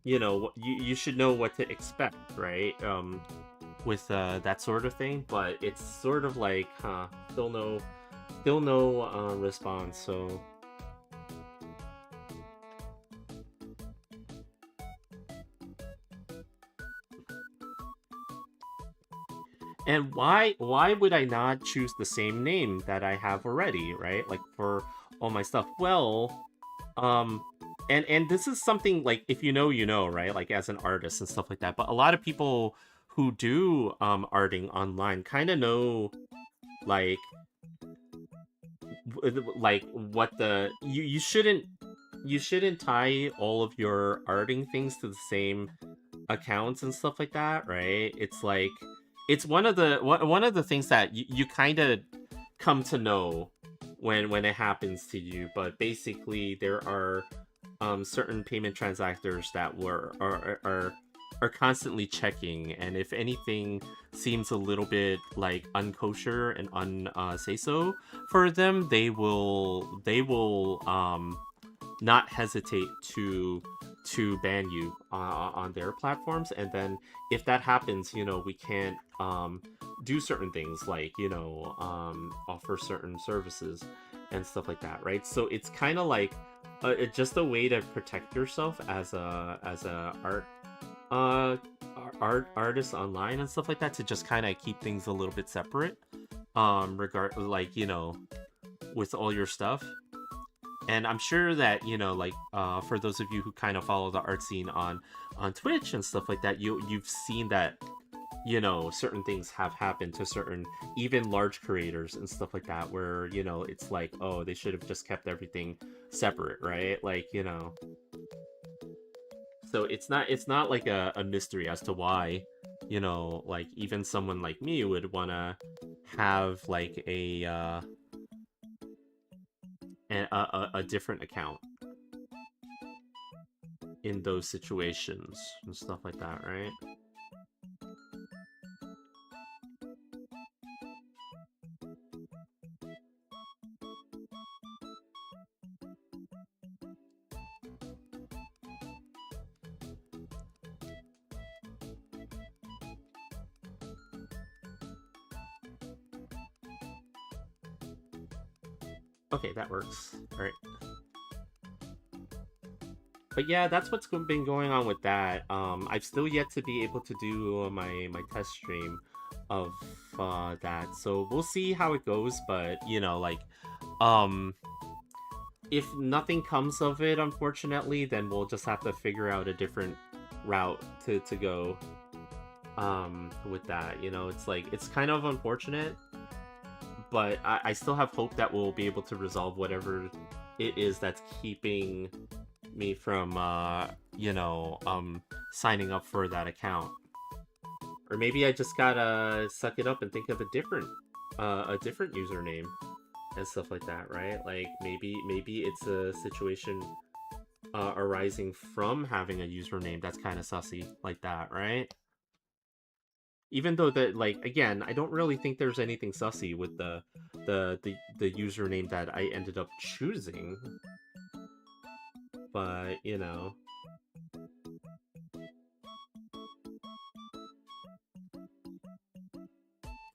you should know what to expect, right? With that sort of thing. But it's sort of like, still no response. So and why would I not choose the same name that I have already, right? Like for all my stuff. Well, um and this is something, like, if right? Like as an artist and stuff like that. But a lot of people who do arting online kind of know, like, like what the you shouldn't tie all of your arting things to the same accounts and stuff like that, right? It's like, it's one of the things that you kind of come to know when it happens to you. But basically, there are certain payment transactors that are constantly checking, and if anything seems a little bit like unkosher and say so for them, they will not hesitate to ban you on their platforms. And then if that happens, we can't do certain things, like, offer certain services and stuff like that, right? So it's kind of like just a way to protect yourself as a uh artist online and stuff like that, to just kind of keep things a little bit separate, regard, like, with all your stuff. And I'm sure that, like, for those of you who kind of follow the art scene on Twitch and stuff like that, you've seen that, certain things have happened to certain, even large creators and stuff like that, where, it's like, oh, they should have just kept everything separate, right? Like, so it's not like a mystery as to why, like, even someone like me would want to have like a different account in those situations and stuff like that, right? Okay, that works. All right. But yeah, that's what's been going on with that. I've still yet to be able to do my test stream of that, so we'll see how it goes. But like, um, if nothing comes of it, unfortunately, then we'll just have to figure out a different route to go. With that, it's like, it's kind of unfortunate, but I still have hope that we'll be able to resolve whatever it is that's keeping me from signing up for that account. Or maybe I just gotta suck it up and think of a different username and stuff like that, right? Like, maybe it's a situation arising from having a username that's kind of sussy like that, right? Even though that, like, again, I don't really think there's anything sussy with the username that I ended up choosing. But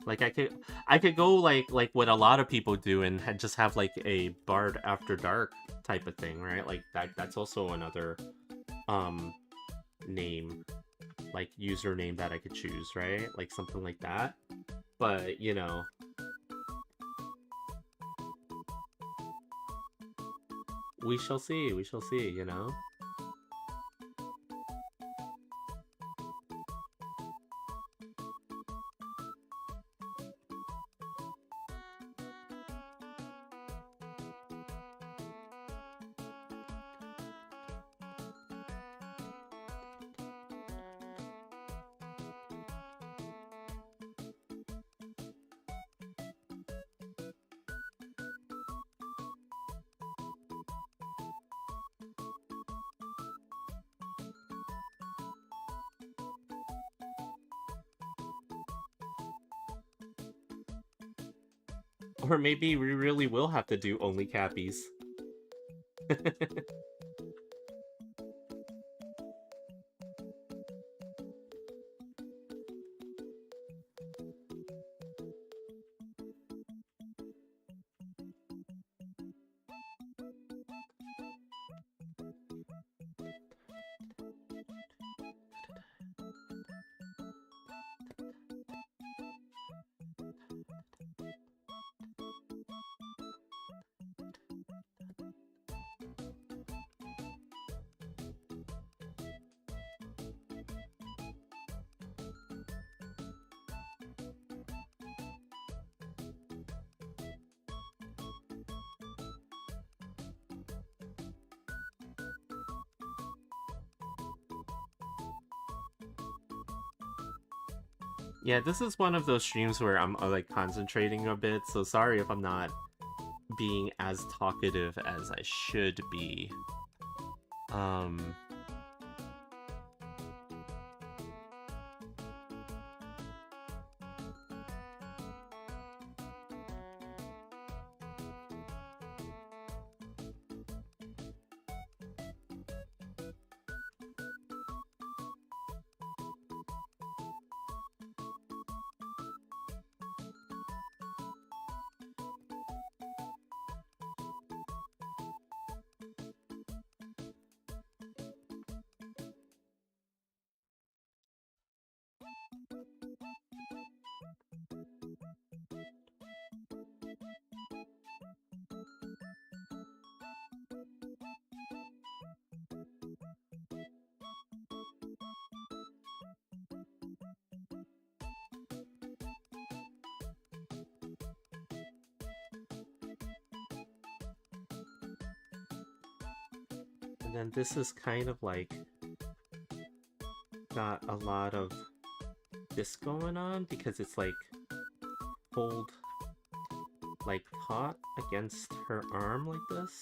like, I could go like what a lot of people do, and just have like a Bard After Dark type of thing, right? Like that's also another name. like username that I could choose, right? Like something like that. But, you know, we shall see. We shall see, you know? Or maybe we really will have to do only cappies. Yeah, this is one of those streams where I'm like concentrating a bit, so sorry if I'm not being as talkative as I should be. Um and then this is kind of like got a lot of this going on because it's like hold like taut against her arm like this.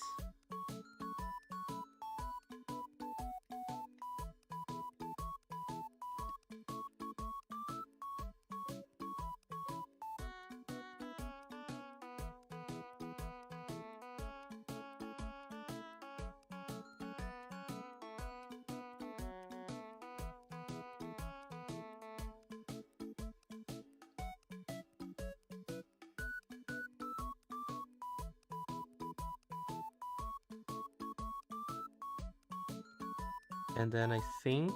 And then I think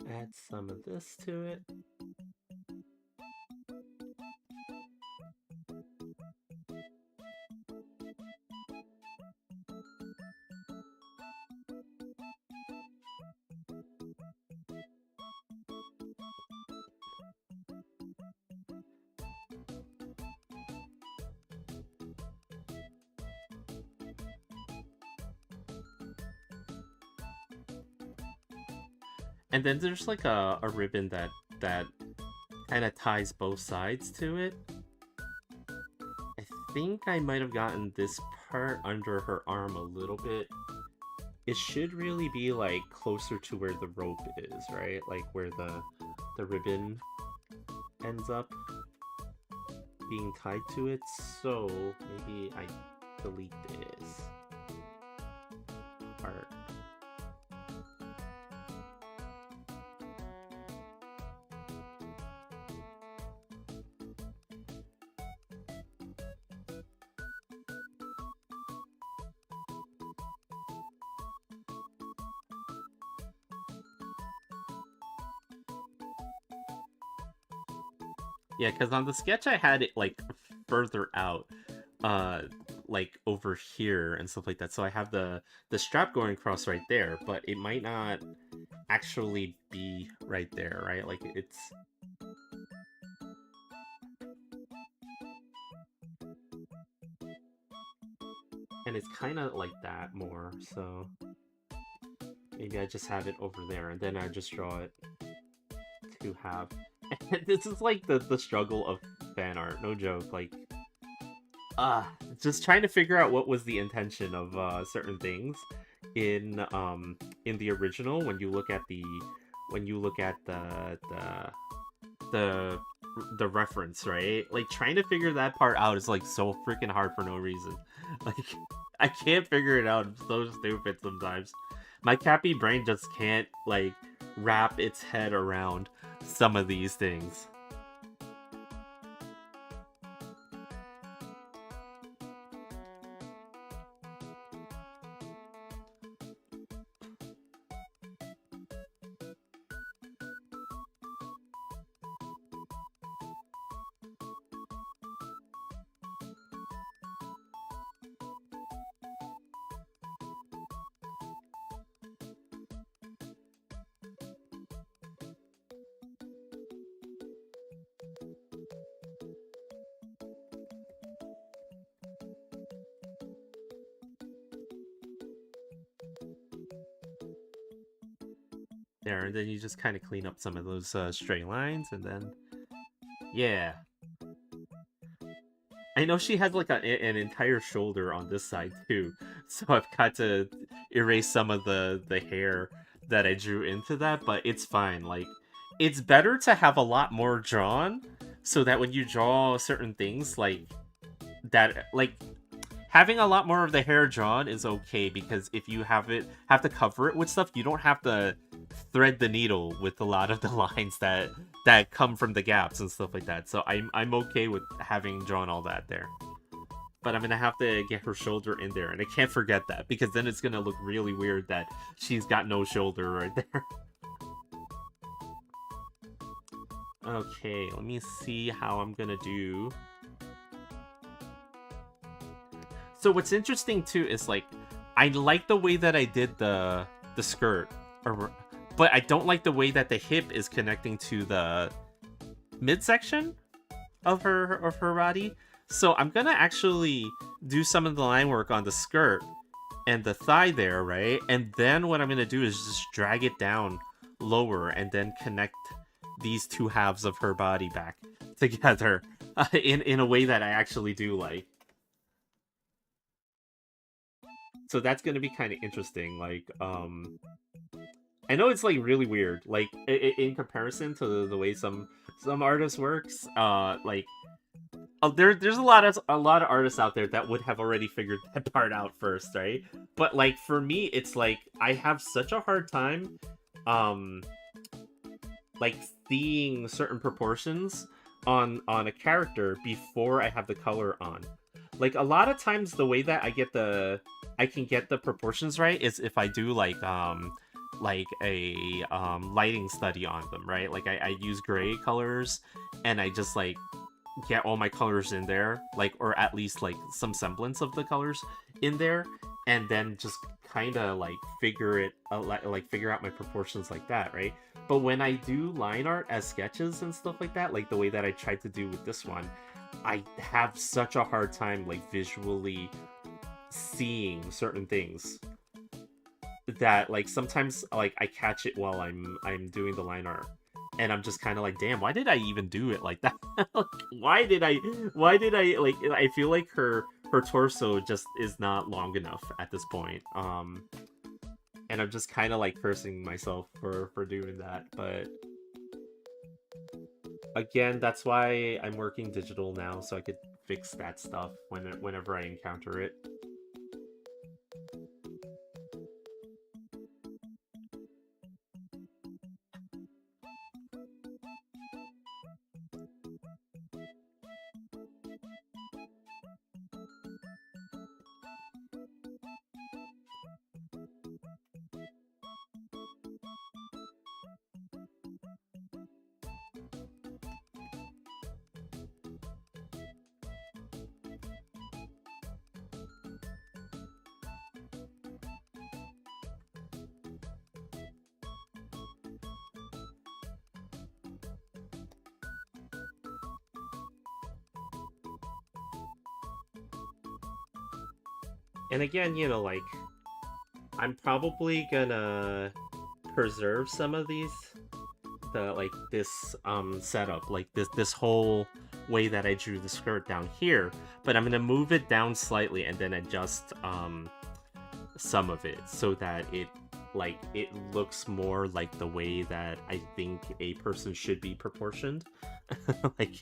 add some of this to it. And then there's like a ribbon that kind of ties both sides to it. I think I might have gotten this part under her arm a little bit. It should really be like closer to where the rope is, right? Like where the ribbon ends up being tied to it. So maybe I delete this. Yeah, because on the sketch I had it like further out, uh, like over here and stuff like that. So I have the strap going across right there, but it might not actually be right there, right? Like it's and it's kind of like that more. So maybe I just have it over there, and then I just draw it to have. This is like the struggle of fan art, no joke. Like just trying to figure out what was the intention of certain things in the original. When you look at the the reference, right? Like trying to figure that part out is like so freaking hard for no reason. Like I can't figure it out. I'm so stupid sometimes. My cappy brain just can't like wrap its head around some of these things. There, and then you just kind of clean up some of those stray lines, and then yeah. I know she has like an entire shoulder on this side too, so I've got to erase some of the hair that I drew into that, but it's fine. Like, it's better to have a lot more drawn, so that when you draw certain things like that, like having a lot more of the hair drawn is okay, because if you have to cover it with stuff, you don't have to thread the needle with a lot of the lines that come from the gaps and stuff like that. So I'm okay with having drawn all that there. But I'm gonna have to get her shoulder in there, and I can't forget that, because then it's gonna look really weird that she's got no shoulder right there. Okay, let me see how I'm gonna do. So what's interesting too is like I like the way that I did the skirt, but I don't like the way that the hip is connecting to the midsection of her body. So I'm gonna actually do some of the line work on the skirt and the thigh there, right? And then what I'm gonna do is just drag it down lower and then connect these two halves of her body back together in a way that I actually do like. So that's gonna be kind of interesting. Like, I know it's like really weird. Like in comparison to the way some artists works, like there's a lot of artists out there that would have already figured that part out first, right? But like for me, it's like I have such a hard time, um, like seeing certain proportions on a character before I have the color on. Like a lot of times, the way that I can get the proportions right is if I do like a lighting study on them, right? Like I use gray colors, and I just like get all my colors in there, like, or at least like some semblance of the colors in there, and then just kind of like figure out my proportions like that, right? But when I do line art as sketches and stuff like that, like the way that I tried to do with this one, I have such a hard time like visually seeing certain things that like sometimes like I catch it while I'm doing the line art, and I'm just kind of like, damn, why did I even do it like that? Like, why did I like, I feel like her torso just is not long enough at this point, and I'm just kind of like cursing myself for doing that. But again, that's why I'm working digital now, so I could fix that stuff whenever I encounter it. And again, you know, like, I'm probably gonna preserve some of these, like this setup, like this whole way that I drew the skirt down here, but I'm gonna move it down slightly and then adjust some of it so that it looks more like the way that I think a person should be proportioned. Like,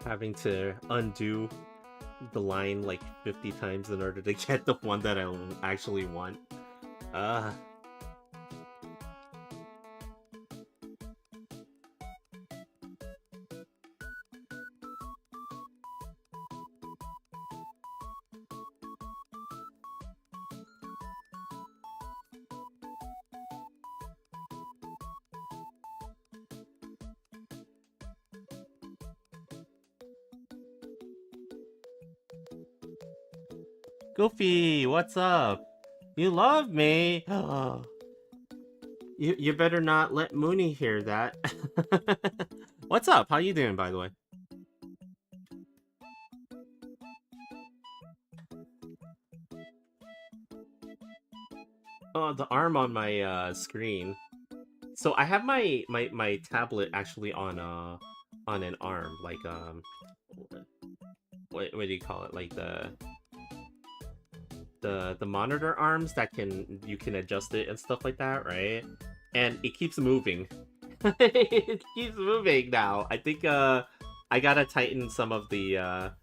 having to undo the line like 50 times in order to get the one that I actually want. Uh, Goofy, what's up? You love me. You better not let Mooney hear that. What's up? How you doing, by the way? Oh, the arm on my screen. So I have my tablet actually on an arm, like what do you call it? Like the monitor arms that you can adjust it and stuff like that, right? And it keeps moving. It keeps moving now. I think I gotta tighten some of the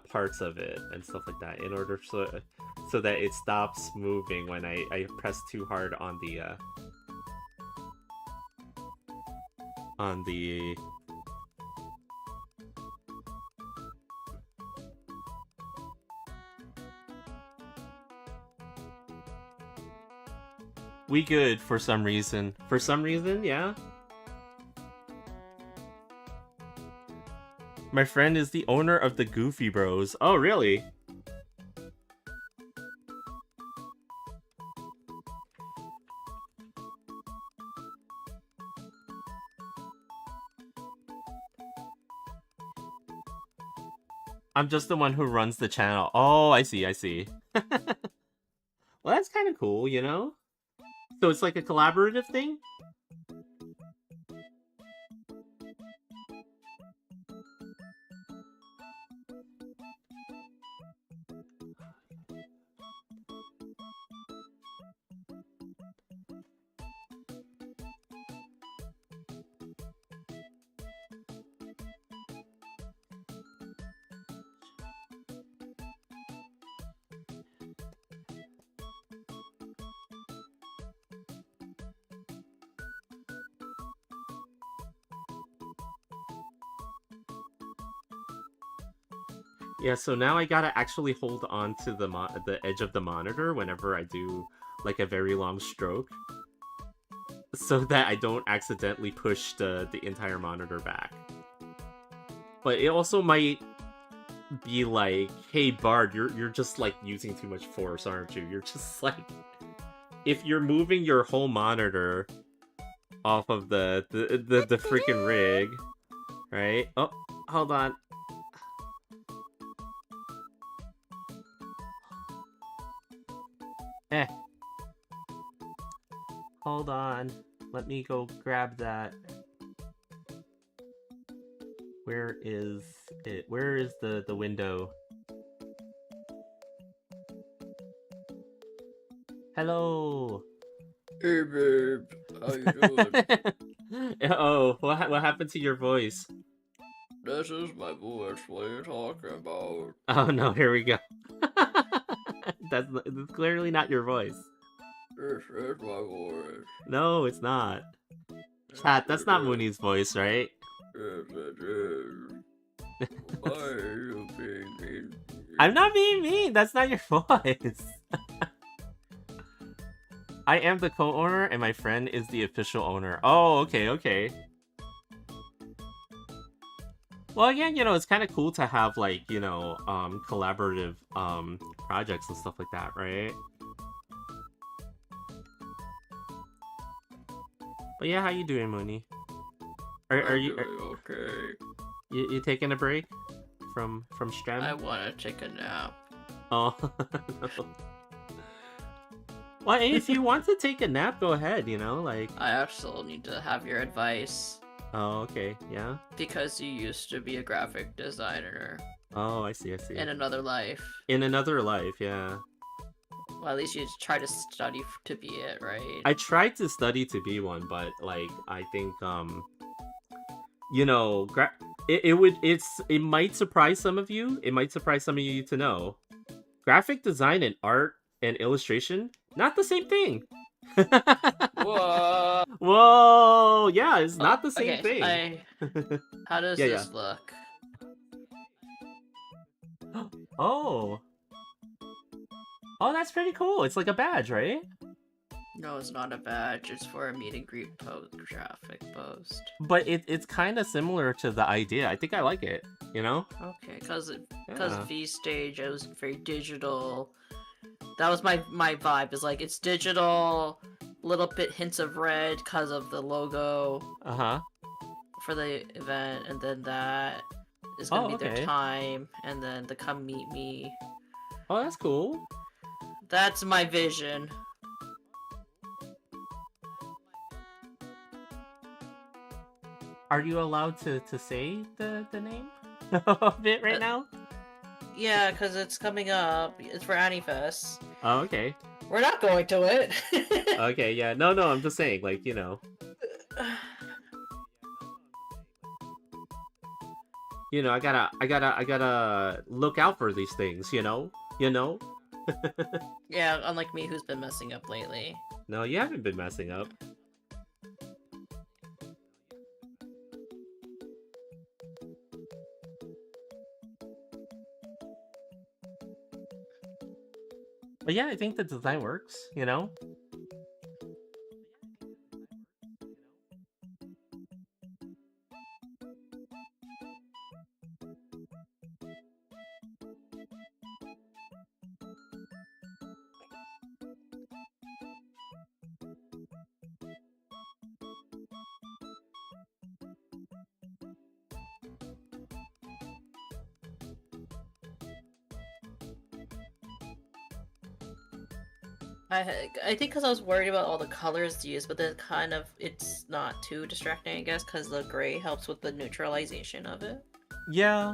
parts of it and stuff like that in order so that it stops moving when I press too hard on the we good for some reason. For some reason, yeah. My friend is the owner of the Goofy Bros. Oh, really? I'm just the one who runs the channel. Oh, I see, I see. Well, that's kind of cool, you know? So it's like a collaborative thing? Yeah, so now I gotta actually hold on to the edge of the monitor whenever I do like a very long stroke, so that I don't accidentally push the entire monitor back. But it also might be like, hey Bard, you're just like using too much force, aren't you? You're just like, if you're moving your whole monitor off of the freaking rig, right? Oh, hold on. Eh. Hold on. Let me go grab that. Where is it? Where is the window? Hello. Hey babe, how you doing? Oh, what happened to your voice? This is my voice. What are you talking about? Oh no, here we go. That's clearly not your voice. This is my voice. No, it's not. Yes, Chat, that's it not is. Mooney's voice, right? Yes, it is. Why are you being mean? I'm not being mean. That's not your voice. I am the co-owner, and my friend is the official owner. Oh, okay, okay. Well, again, it's kind of cool to have, like, collaborative, projects and stuff like that, right? But yeah, how you doing, Mooney? Are you okay? you taking a break from Strem? I want to take a nap. Oh, no. Well, if you want to take a nap, go ahead, like... I also need to have your advice. Oh, okay, yeah? Because you used to be a graphic designer. Oh, I see, I see. In another life. In another life, yeah. Well, at least you try to study to be it, right? I tried to study to be one, but, like, I think, it might surprise some of you. It might surprise some of you to know. Graphic design and art and illustration, not the same thing. Whoa! Whoa! Yeah, it's not the same thing. How does this look? Oh. Oh, that's pretty cool. It's like a badge, right? No, it's not a badge. It's for a meet and greet graphic post. But it's kind of similar to the idea. I think I like it, Okay, because V-Stage, it was very digital. That was my vibe. Is like, it's digital, little bit hints of red because of the logo. For the event, and then that is gonna be their time, and then the come meet me. Oh, that's cool. That's my vision. Are you allowed to say the name of it right now? Yeah, because it's coming up. It's for AniFest. Oh, okay. We're not going to it. Okay, yeah. No, I'm just saying, like, I gotta look out for these things, Yeah, unlike me, who's been messing up lately. No, you haven't been messing up. But yeah, I think the design works, I think because I was worried about all the colors used, but then it's not too distracting, I guess, because the gray helps with the neutralization of it. Yeah.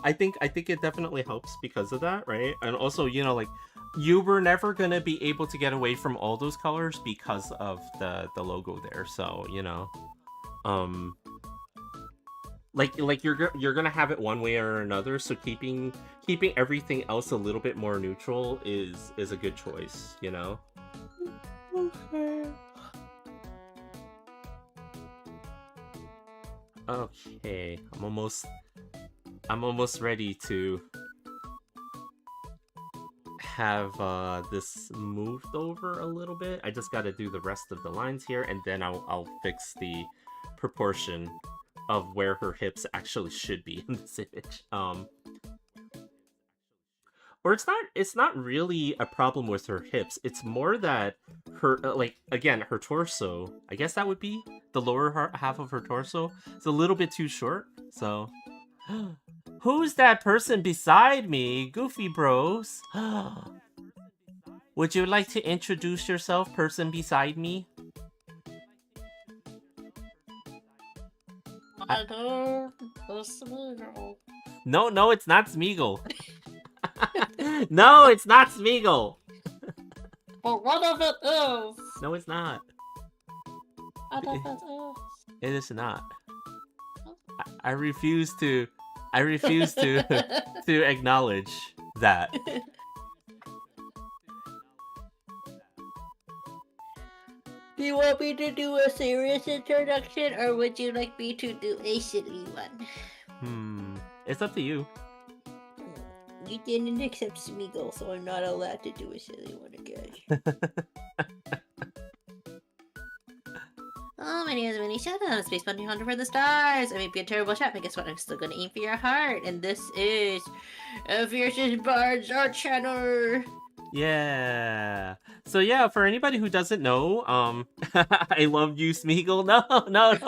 I think it definitely helps because of that, right? And also, like, you were never gonna be able to get away from all those colors because of the logo there. So, like you're gonna have it one way or another. So keeping everything else a little bit more neutral is a good choice, Okay. Okay, I'm almost ready to have this moved over a little bit. I just gotta do the rest of the lines here, and then I'll fix the proportion of where her hips actually should be in this image. Or it's not really a problem with her hips. It's more that her, her torso, I guess that would be the lower half of her torso, is a little bit too short. So, who's that person beside me? Goofy Bros. Would you like to introduce yourself, person beside me? No, it's not Smeagol. No, it's not Smeagol. But what if it is? No, it's not. What if it is? It is not. I refuse to. I refuse to to acknowledge that. Do you want me to do a serious introduction, or would you like me to do a silly one? It's up to you. You didn't accept Smeagol, so I'm not allowed to do a silly one again. Oh, my name is Winnie. Shout out, Space Bunny Hunter for the Stars. I may be a terrible chap, but guess what? I'm still gonna aim for your heart. And this is a Fiercestbard's art channel. Yeah. So yeah, for anybody who doesn't know, I love you, Smeagol. No, not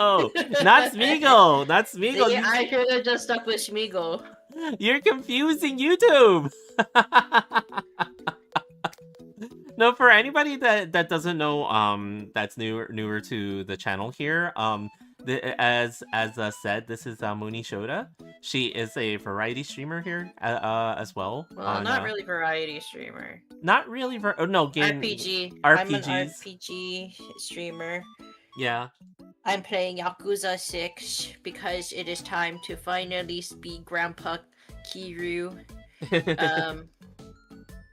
Smeagol, not Smeagol. See, I should have just stuck with Smeagol. You're confusing YouTube. No, for anybody that doesn't know, that's newer to the channel here, as said, this is Mooney Shoda. She is a variety streamer here, as well. Well, not really variety streamer. Not really game RPG. RPGs. I'm an RPG streamer. Yeah. I'm playing Yakuza 6 because it is time to finally be Grandpa Kiryu.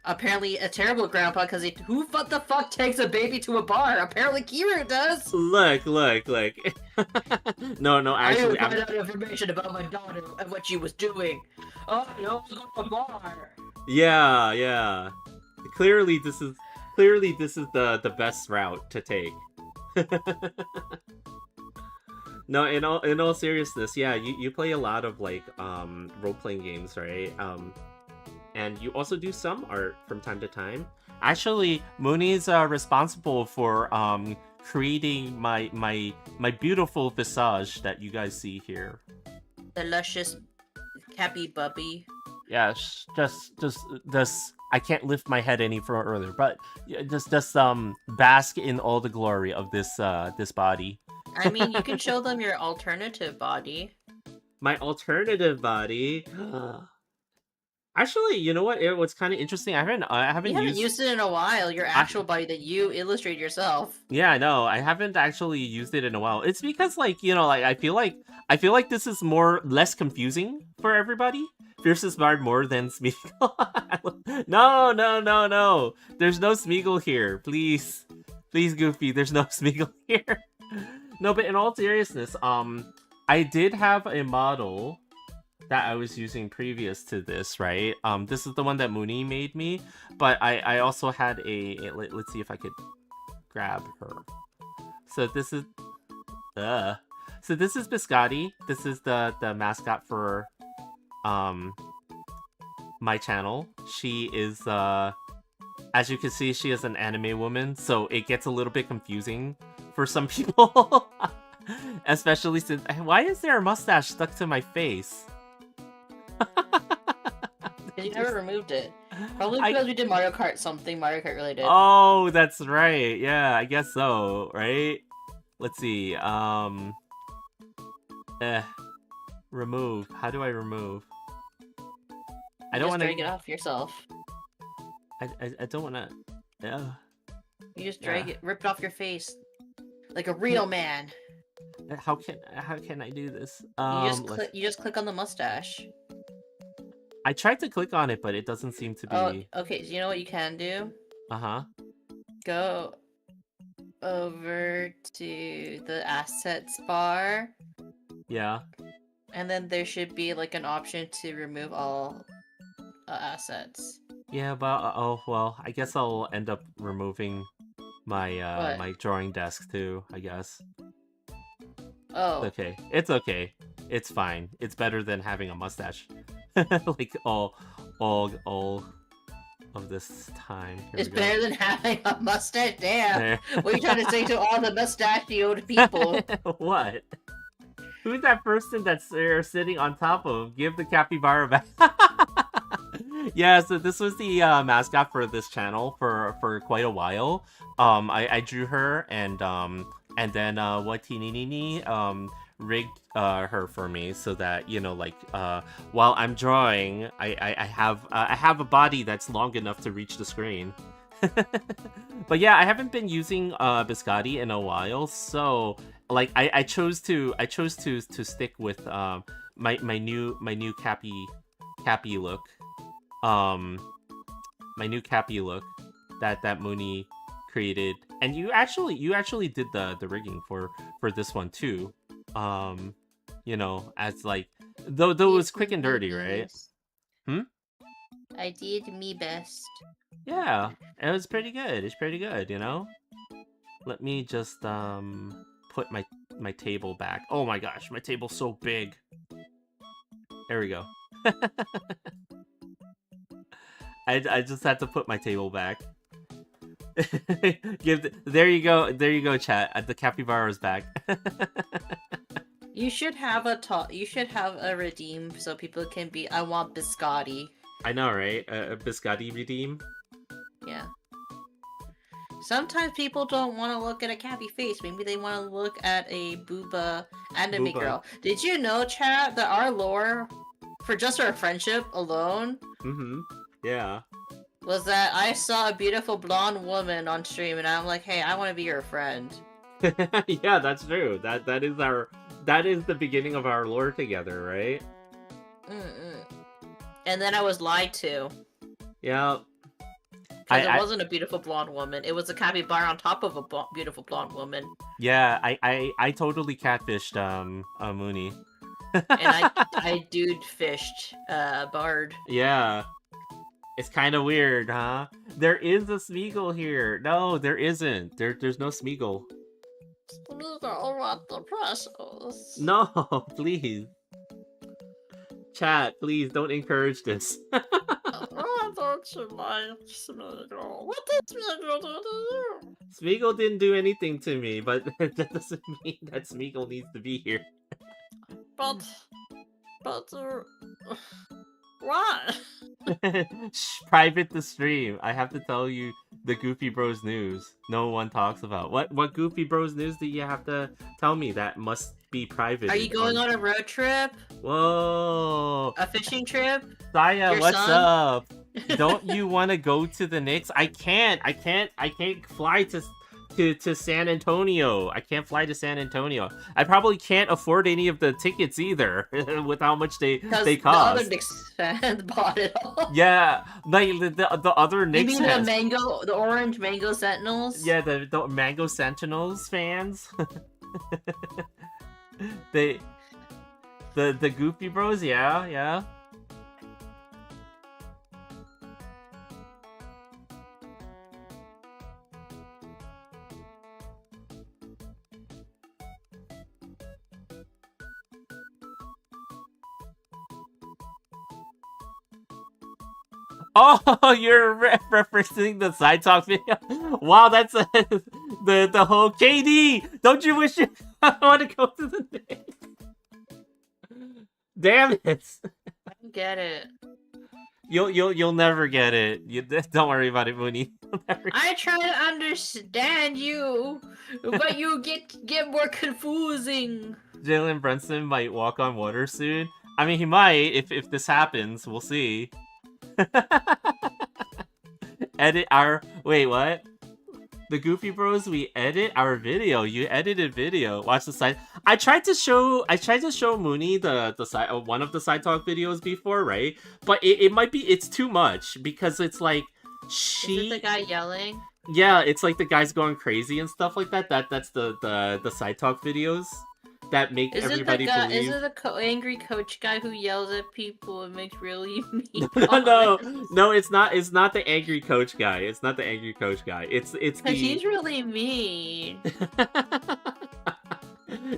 Apparently a terrible grandpa, because who the fuck takes a baby to a bar? Apparently Kiryu does! Look. No, actually, I found out information about my daughter and what she was doing. Oh, no, go to a bar! Yeah. Clearly this is the best route to take. No, in all seriousness, yeah, you play a lot of like role-playing games, right? And you also do some art from time to time. Actually, Mooney's responsible for creating my beautiful visage that you guys see here. The luscious cappy bubby. Yes, just I can't lift my head any further, but just bask in all the glory of this body. I mean, you can show them your alternative body. My alternative body. Actually, you know what? What's kind of interesting. I haven't used it in a while. Your actual body that you illustrate yourself. Yeah, I know. I haven't actually used it in a while. It's because, like, you know, like I feel like this is less confusing for everybody. Fiercestbard more than Smeagol. No. There's no Smeagol here. Please, Goofy. There's no Smeagol here. No, but in all seriousness, I did have a model that I was using previous to this, right? This is the one that Mooney made me, but I also had let's see if I could grab her. So this is Biscotti. This is the mascot for my channel. She is as you can see, she is an anime woman, so it gets a little bit confusing for some people. Especially since, why is there a mustache stuck to my face? You never removed it. Probably because we did Mario Kart related. Oh, that's right. Yeah, I guess so, right? Let's see. Remove. How do I remove? I don't want to drag it off yourself. I don't want to. Yeah. You just drag it, rip it off your face, like a real man. How can I do this? You just click on the mustache. I tried to click on it, but it doesn't seem to be. Oh, okay. So you know what you can do? Go over to the assets bar. Yeah. And then there should be like an option to remove all assets. Yeah, but oh well. I guess I'll end up removing my my drawing desk too. I guess. Oh. It's okay. It's fine. It's better than having a mustache. Like all of this time. It's better than having a mustache. Damn. What are you trying to say to all the mustachioed people? What? Who's that person that's sitting on top of? Give the capybara back. Yeah, so this was the mascot for this channel for quite a while. I drew her, and then what Tininini rigged her for me so that, you know, like while I'm drawing, I have a body that's long enough to reach the screen. But yeah, I haven't been using Biscotti in a while, so like I chose to stick with my new Cappy look. Um my new Cappy look that Mooney created. And you actually did the rigging for this one too. You know, as like though it was quick and dirty, right? Hmm? I did me best. Yeah, it was pretty good. It's pretty good, you know? Let me just put my table back. Oh my gosh, my table's so big. There we go. I just had to put my table back. There you go, chat. The capybara's back. You should have a redeem so people can be. I want biscotti. I know, right? A biscotti redeem. Yeah. Sometimes people don't want to look at a cappy face. Maybe they want to look at a booba anime girl. Did you know, chat, that our lore for just our friendship alone? Yeah. Was that I saw a beautiful blonde woman on stream and I'm like, hey, I want to be your friend. Yeah, that's true. That is the beginning of our lore together, right? And then I was lied to. Yeah. Because it wasn't a beautiful blonde woman. It was a capybara on top of a beautiful blonde woman. Yeah, I totally catfished Mooney. And I dude fished Bard. Yeah. It's kind of weird, huh? There is a Smeagol here. No, there isn't. There's no Smeagol. Smeagol, what the precious? No, please. Chat, please don't encourage this. Why don't you like Smeagol? What did Smeagol do to you? Smeagol didn't do anything to me, but that doesn't mean that Smeagol needs to be here. But what? Shh, private the stream. I have to tell you the Goofy Bros news no one talks about. What Goofy Bros news do you have to tell me that must be private? Are you going on a road trip? Whoa. A fishing trip? Saya, Your what's son? up? Don't you want to go to the Knicks? I can't fly to San Antonio. I can't fly to San Antonio. I probably can't afford any of the tickets either with how much they cost. The other Knicks fans bought it all. Yeah, like the other Knicks You mean fans. the orange mango sentinels? Yeah, the Mango Sentinels fans. The Goofy Bros, yeah. Oh, you're referencing the side talk video. Wow, that's the whole KD. Don't you wish you want to go to the Knicks? Damn it! I don't get it. You'll never get it. Don't worry about it, Mooney. I try to understand you, but you get more confusing. Jalen Brunson might walk on water soon. I mean, he might if this happens. We'll see. Edit our what? The Goofy Bros, we edit our video. You edited video. Watch the side. I tried to show Mooney the side one of the side talk videos before, right? But it's too much because it's like Is it the guy yelling? Yeah, it's like the guy's going crazy and stuff like that. That's the side talk videos that make everybody believe. Is it the angry coach guy who yells at people and makes really mean No, it's not the angry coach guy. It's not the angry coach guy. It's he's really mean.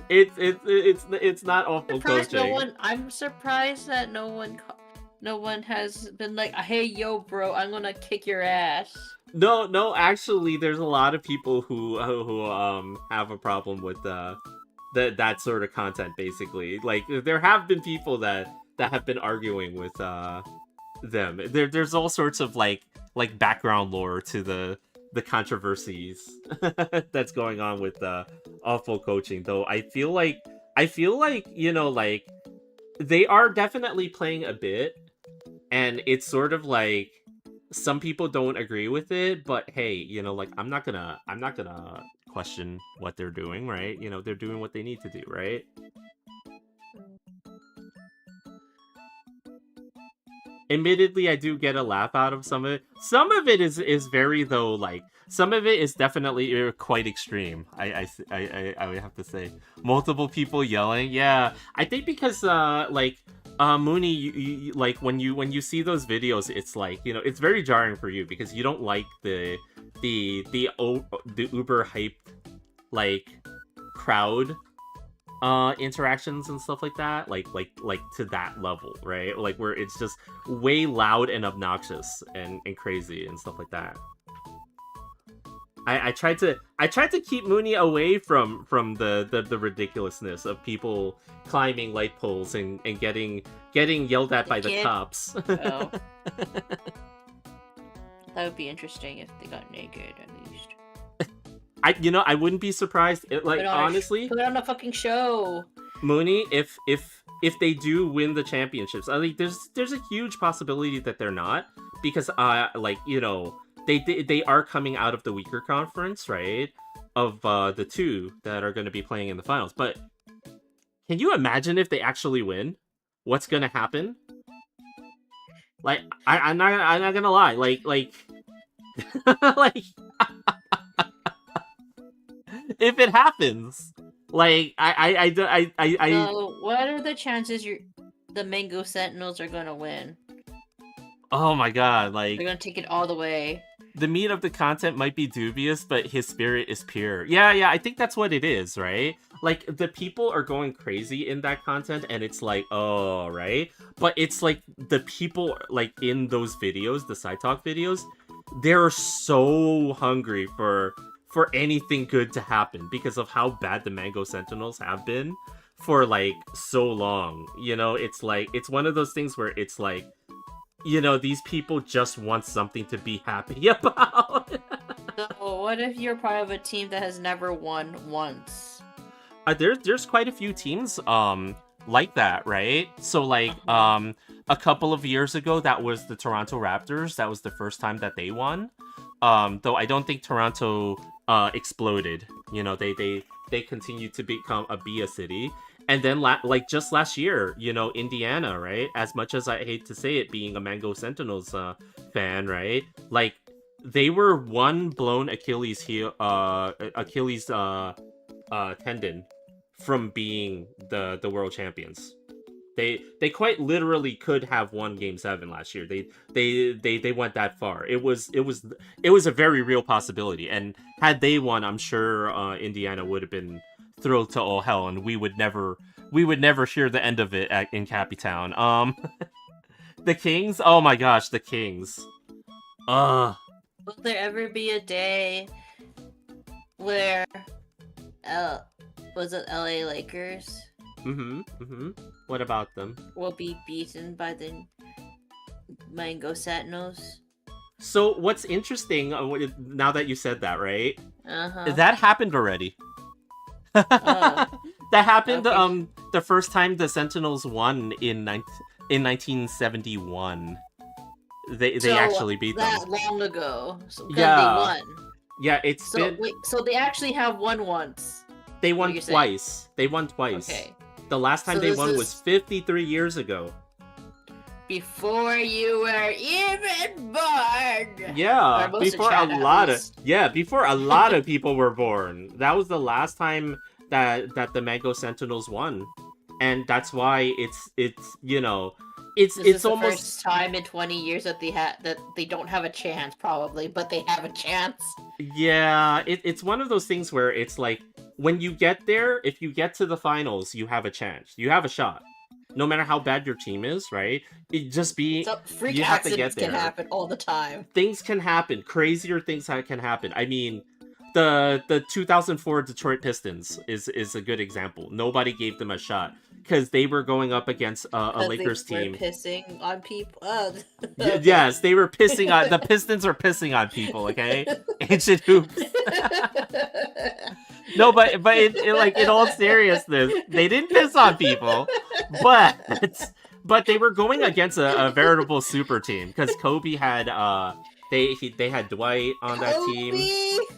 it's not awful coaching. I'm surprised that no one has been like, hey yo bro, I'm gonna kick your ass. No, actually there's a lot of people who have a problem with that sort of content, basically. Like, there have been people that have been arguing with them. There's all sorts of like background lore to the controversies that's going on with awful coaching. Though I feel like I feel like, like they are definitely playing a bit, and it's sort of like some people don't agree with it, but hey, like I'm not gonna question what they're doing, right? They're doing what they need to do, right? Admittedly, I do get a laugh out of some of it. Some of it is very, though, like some of it is definitely quite extreme. I would have to say, multiple people yelling. Yeah, I think because like Mooney, like when you see those videos, it's like it's very jarring for you because you don't like the uber hyped like crowd interactions and stuff like that, like to that level, right? Like where it's just way loud and obnoxious and crazy and stuff like that. I tried to keep Mooney away from the ridiculousness of people climbing light poles and getting yelled at by the cops. Oh. That would be interesting if they got naked at least. I wouldn't be surprised. Honestly, put on a fucking show. Mooney, if they do win the championships, I think there's a huge possibility that they're not, because they are coming out of the weaker conference, right? Of the two that are going to be playing in the finals. But can you imagine if they actually win? What's going to happen? Like I'm not gonna lie, like like if it happens, like So what are the chances the Mango Sentinels are gonna win? Oh my god, like they're gonna take it all the way. The meat of the content might be dubious, but his spirit is pure. Yeah, I think that's what it is, right? Like, the people are going crazy in that content, and it's like, oh, right? But it's like, the people, like, in those videos, the side talk videos, they're so hungry for anything good to happen because of how bad the Mango Sentinels have been for, like, so long. It's like, it's one of those things where it's like, these people just want something to be happy about. So what if you're part of a team that has never won once? There's quite a few teams like that, right? So like a couple of years ago, that was the Toronto Raptors. That was the first time that they won. Though I don't think Toronto exploded. They continued to be a city. And then, just last year, Indiana, right? As much as I hate to say it, being a Mango Sentinels fan, right? Like, they were one blown Achilles tendon from being the world champions. They quite literally could have won Game 7 last year. They went that far. It was a very real possibility. And had they won, I'm sure Indiana would have been thrilled to all hell, and we would never hear the end of it in Cappytown. The Kings, oh my gosh, the Kings. Will there ever be a day where was it LA Lakers? What about them? Will be beaten by the Mango Sentinels? So what's interesting, now that you said that, right? That happened already. Oh. That happened Okay. The first time the Sentinels won in 1971. They actually beat them that long ago. So, Yeah. They won. Yeah, So they actually have won once. They won twice. They won twice. Okay. The last time So they this won is- was 53 years ago. Before you were even born. Yeah, Or most of before Chad, at before a lot of people were born. That was the last time that the Mango Sentinels won, and that's why it's This it's is the almost first time in 20 years that they don't have a chance, probably, but they have a chance. yeah. It's one of those things where it's like, when you get there, if you get to the finals, you have a chance, you have a shot. No matter how bad your team is, right? It just be So freak you have to get accidents can there. happen all the time. Things can happen. Crazier things can happen. I mean, the 2004 Detroit Pistons is a good example. Nobody gave them a shot. because they were going up against a Because Lakers they were team. pissing on people. Yes, they were pissing on the Pistons are pissing on people. Okay, ancient hoops. No, but like in all seriousness, they didn't piss on people, but they were going against a veritable super team because Kobe had they had Dwight on that team.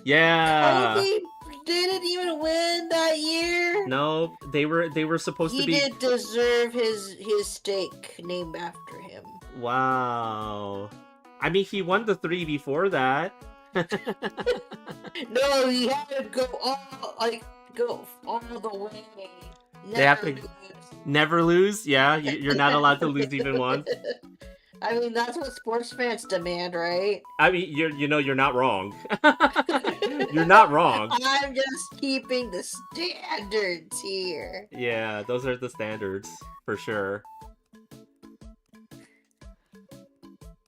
Yeah. Kobe didn't even win that year. No, they were supposed to be. He didn't deserve his steak named after him. Wow. I mean, he won the 3 before that. No, he had to go all the way. They have to never lose. Yeah, you're not allowed to lose even once. I mean, that's what sports fans demand, right? I mean, you're not wrong. You're not wrong. I'm just keeping the standards here. Yeah, those are the standards for sure.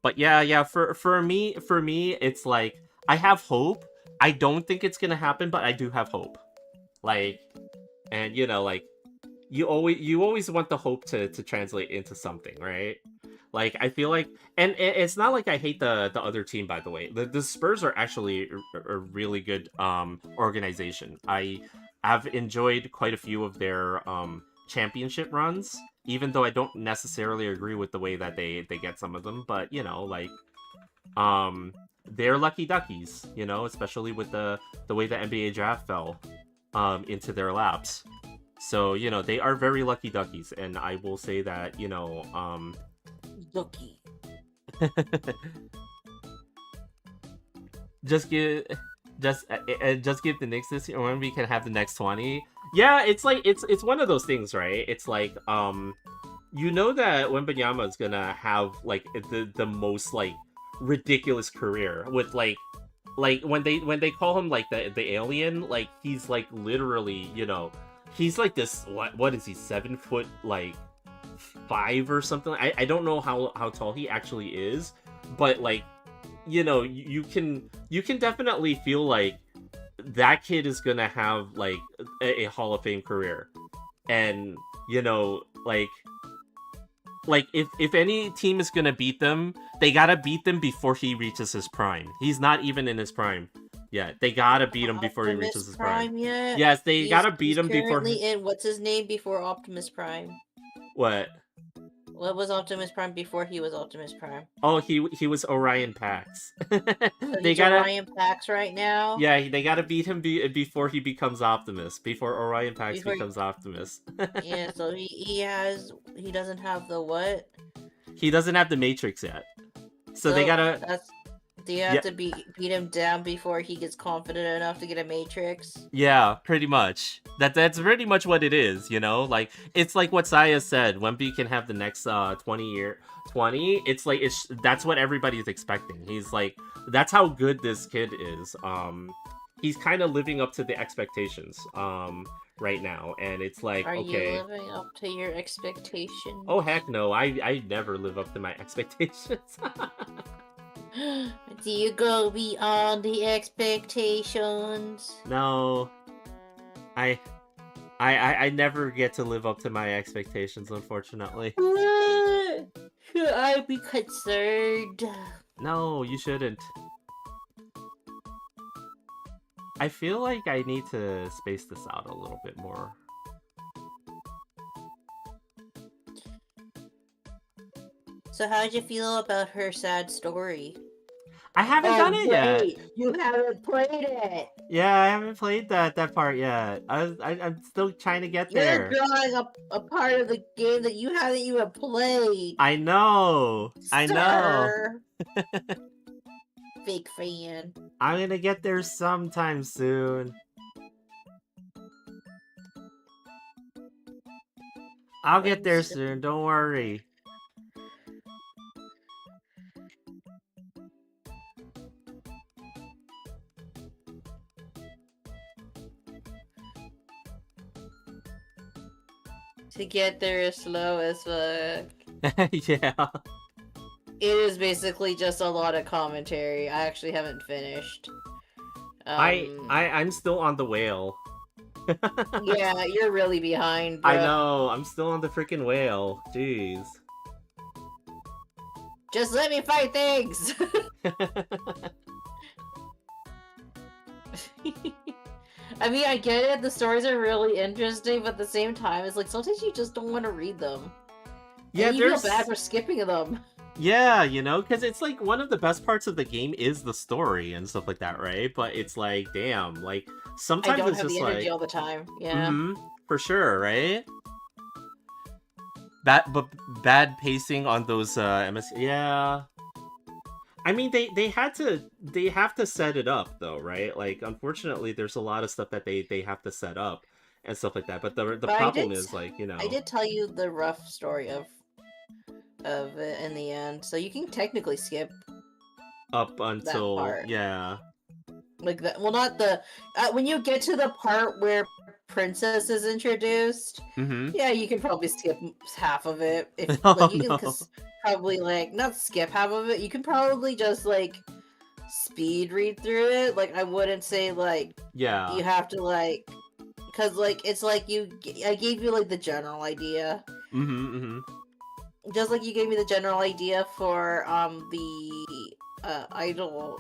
But yeah, for me, it's like I have hope. I don't think it's gonna happen, but I do have hope. Like, and like you always want the hope to translate into something, right? Like, I feel like, and it's not like I hate the other team, by the way. The Spurs are actually a really good organization. I've enjoyed quite a few of their championship runs, even though I don't necessarily agree with the way that they get some of them. But like, they're lucky duckies, especially with the way the NBA draft fell into their laps. So they are very lucky duckies, and I will say that Lucky. just give the Knicks this year when we can have the next 20. Yeah, it's like it's one of those things, right? It's like that Wembanyama is gonna have like the most like ridiculous career with like when they call him like the alien, like he's like literally he's like this what is he 7 foot like 5 or something. I don't know how tall he actually is, but like you can definitely feel like that kid is gonna have like a Hall of Fame career. And like if any team is gonna beat them, they gotta beat them before he reaches his prime. He's not even in his prime yet. They gotta beat him before he reaches his prime. Yet? Yes, they gotta beat him before. Currently in what's his name before Optimus Prime? What? What was Optimus Prime before he was Optimus Prime? Oh, he was Orion Pax. So they got Orion Pax right now. Yeah, they gotta beat him before he becomes Optimus. Before Orion Pax becomes Optimus. Yeah, so he doesn't have the what? He doesn't have the Matrix yet. So they gotta. Do you have to beat him down before he gets confident enough to get a Matrix? Yeah, pretty much. That's pretty much what it is, Like, it's like what Saya said, Wemby can have the next 20. It's like, that's what everybody's expecting. He's like, that's how good this kid is. He's kind of living up to the expectations right now, and it's like, Are okay. you living up to your expectations? Oh, heck no. I never live up to my expectations. Do you go beyond the expectations? No. I never get to live up to my expectations, unfortunately. Should I be concerned? No, you shouldn't. I feel like I need to space this out a little bit more. So how'd you feel about her sad story? I haven't done it yet. You haven't played it. Yeah, I haven't played that part yet. I'm still trying to get there. You're drawing a part of the game that you haven't even played. I know. I know. Fake fan. I'm gonna get there sometime soon. I'll get there soon. Don't worry. To get there is slow as fuck. Yeah. It is basically just a lot of commentary. I actually haven't finished. I'm still on the whale. Yeah, you're really behind, I bro. know. I'm still on the freaking whale. Jeez. Just let me fight things! I mean, I get it, the stories are really interesting, but at the same time, it's like, sometimes you just don't want to read them. Yeah, And you feel there's... bad for skipping them. Yeah, you know, because it's like one of the best parts of the game is the story and stuff like that, right? But it's like, damn, like, I sometimes don't it's have just the energy like... all the time, yeah. Mm-hmm, for sure, right? But bad pacing on those MS... Yeah. I mean, they have to set it up though, right? Like, unfortunately, there's a lot of stuff that they have to set up and stuff like that. But the But problem is, like, I did tell you the rough story of it in the end, so you can technically skip up that until, part. yeah. Like that, well, not the when you get to the part where Princess is introduced, Mm-hmm. yeah, you can probably skip half of it. If like Oh you can no. probably like not skip half of it. You can probably just like speed read through it. Like I wouldn't say like Yeah. you have to like because like it's like I gave you like the general idea. Mm-hmm. Mm-hmm. Just like you gave me the general idea for the idol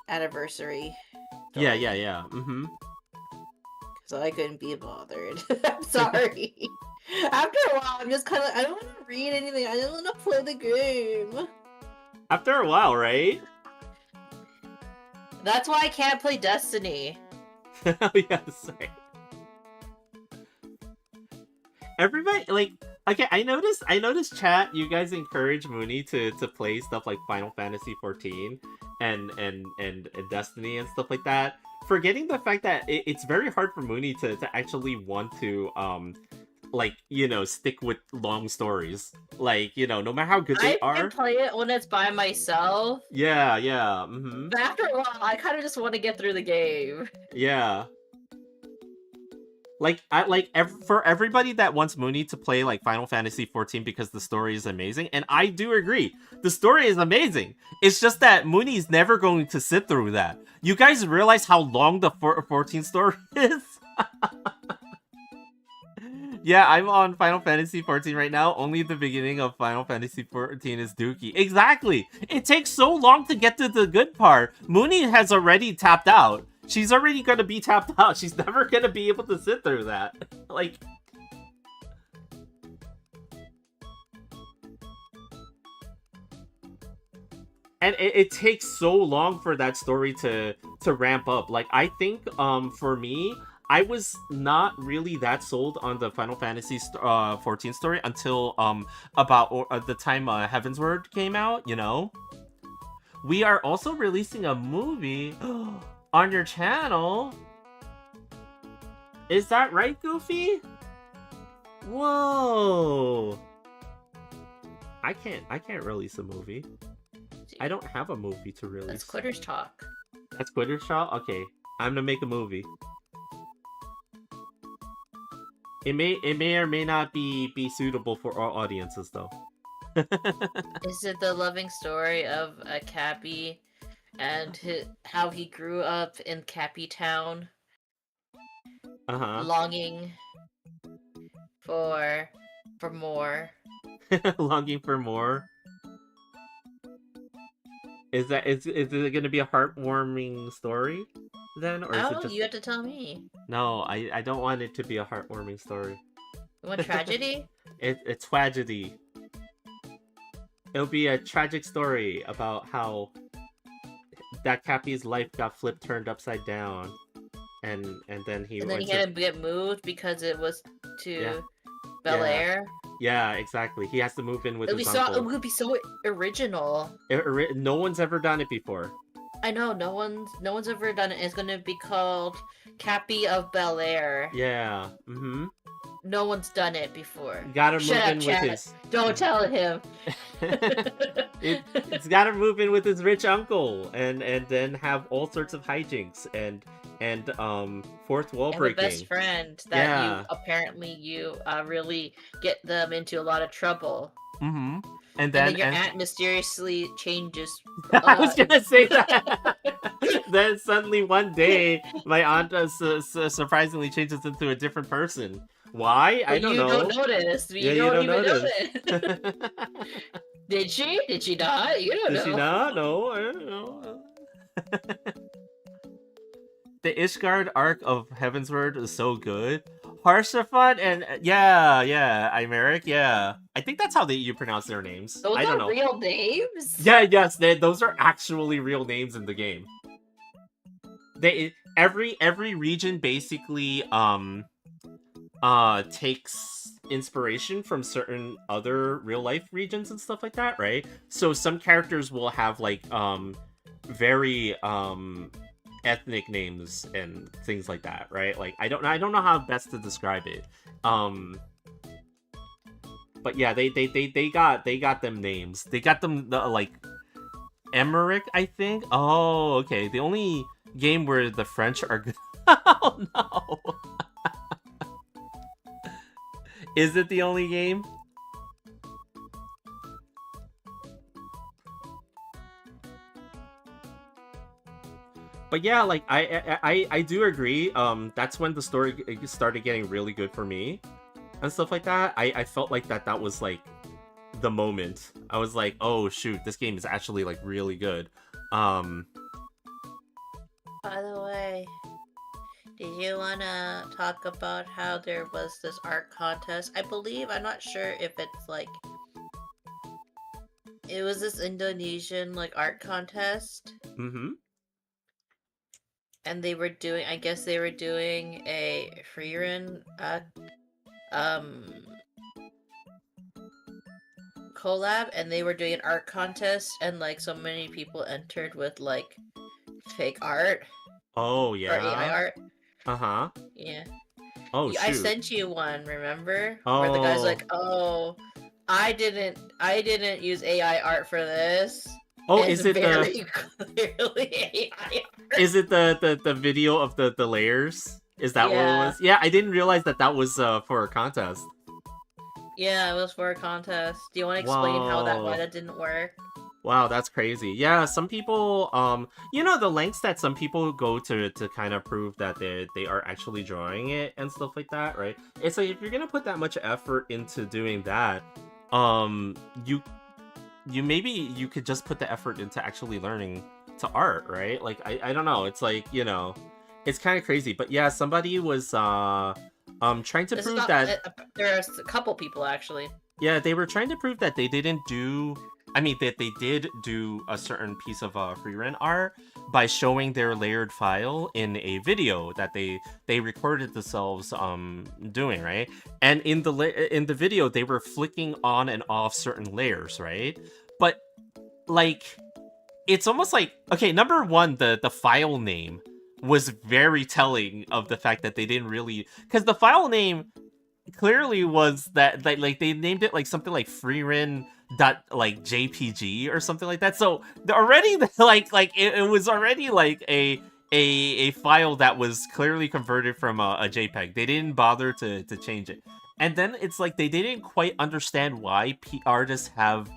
anniversary Yeah, story. yeah, yeah. Mm-hmm. So I couldn't be bothered. I'm sorry. After a while, I'm just kind of I don't want to read anything. I just want to play the game. After a while, right? That's why I can't play Destiny. Oh yeah, sorry. Everybody, like, okay, I noticed chat, you guys encourage Mooney to play stuff like Final Fantasy 14 and Destiny and stuff like that, forgetting the fact that it's very hard for Mooney to actually want to like, you know, stick with long stories, like, you know, no matter how good they I can are. play it when it's by myself, Yeah, yeah. Mm-hmm. but after a while, I kind of just want to get through the game. Yeah. Like, for everybody that wants Mooney to play like Final Fantasy 14 because the story is amazing, and I do agree, the story is amazing. It's just that Mooney's never going to sit through that. You guys realize how long the 14 story is? Yeah, I'm on Final Fantasy 14 right now. Only the beginning of Final Fantasy 14 is Dookie. Exactly. It takes so long to get to the good part. Mooney has already tapped out. She's already gonna be tapped out. She's never gonna be able to sit through that. Like... And it takes so long for that story to ramp up. Like, I think for me, I was not really that sold on the Final Fantasy 14 story until about the time Heavensward came out, you know? We are also releasing a movie on your channel. Is that right, Goofy? Whoa. I can't release a movie. I don't have a movie to release. That's Quitters Talk. That's Quitters Talk? Okay. I'm gonna make a movie. It may or may not be suitable for all audiences though. Is it the loving story of a Cappy and how he grew up in Cappy Town, longing for more? Longing for more. Is it gonna be a heartwarming story then, or is it just... You have to tell me. No, I don't want it to be a heartwarming story. You want tragedy? It's tragedy. It'll be a tragic story about how that Cappy's life got turned upside down, and then he had to get moved because it was to Bel Air. Yeah, exactly. He has to move in with his uncle. It would be so original. No one's ever done it before. I know, no one's ever done it. It's gonna be called Cappy of Bel Air. Yeah. Mm-hmm. No one's done it before. Gotta move in with his... Don't tell him. It's gotta move in with his rich uncle and then have all sorts of hijinks and fourth wall breaking. And the best friend that you really get them into a lot of trouble. Mm-hmm. and then your then aunt mysteriously changes. I was gonna say that. Then suddenly one day, my aunt surprisingly changes into a different person. Why? I But don't you don't know. notice. Yeah, You you don't don't even notice. notice. Did she? Did she not? You don't Did she know. not? No, I don't know. The Ishgard arc of Heavensward is so good. Harsafat and yeah, Imeric, yeah. I think that's how you pronounce their names. Those I don't are know. real names. Yeah, yes, those are actually real names in the game. Every region basically takes inspiration from certain other real life regions and stuff like that, right? So some characters will have like very ethnic names and things like that, right? Like I don't know how best to describe it. But yeah, they got them names. They got them like Emmerich, I think. Oh, okay. The only game where the French are good. Oh no. Is it the only game? But yeah, like I do agree. That's when the story started getting really good for me and stuff like that. I felt like that was like the moment. I was like, oh shoot, this game is actually like really good. By the way, did you wanna talk about how there was this art contest? I believe, I'm not sure if it's like, it was this Indonesian like art contest. Mm-hmm. And they were doing, I guess they were doing a freerun collab, and they were doing an art contest, and like so many people entered with like fake art. Oh Or AI yeah. art. Uh-huh. Yeah. Oh I shoot. sent you one, remember? Oh. Where the guy's like, "Oh, I didn't use AI art for this." Oh, It's is it very clearly AI art. Is it the video of the layers? Is that what it Yeah. was? Yeah, I didn't realize that was for a contest. Yeah, it was for a contest. Do you want to explain Whoa. why that didn't work? Wow, that's crazy. Yeah, some people, you know, the lengths that some people go to kind of prove that they are actually drawing it and stuff like that, right? It's like if you're gonna put that much effort into doing that, you maybe you could just put the effort into actually learning to art, right? Like I don't know. It's like, you know, it's kind of crazy. But yeah, somebody was trying to prove that there are a couple people actually. yeah, they were trying to prove that they didn't do. I mean, that they did do a certain piece of freerun art by showing their layered file in a video that they recorded themselves doing, right? And in the video, they were flicking on and off certain layers, right? But like, it's almost like, okay, number one, the file name was very telling of the fact that they didn't really, because the file name clearly was that like they named it like something like freerun dot like jpg or something like that, so already like it was already like a file that was clearly converted from a jpeg. They didn't bother to change it, and then it's like they didn't quite understand why artists have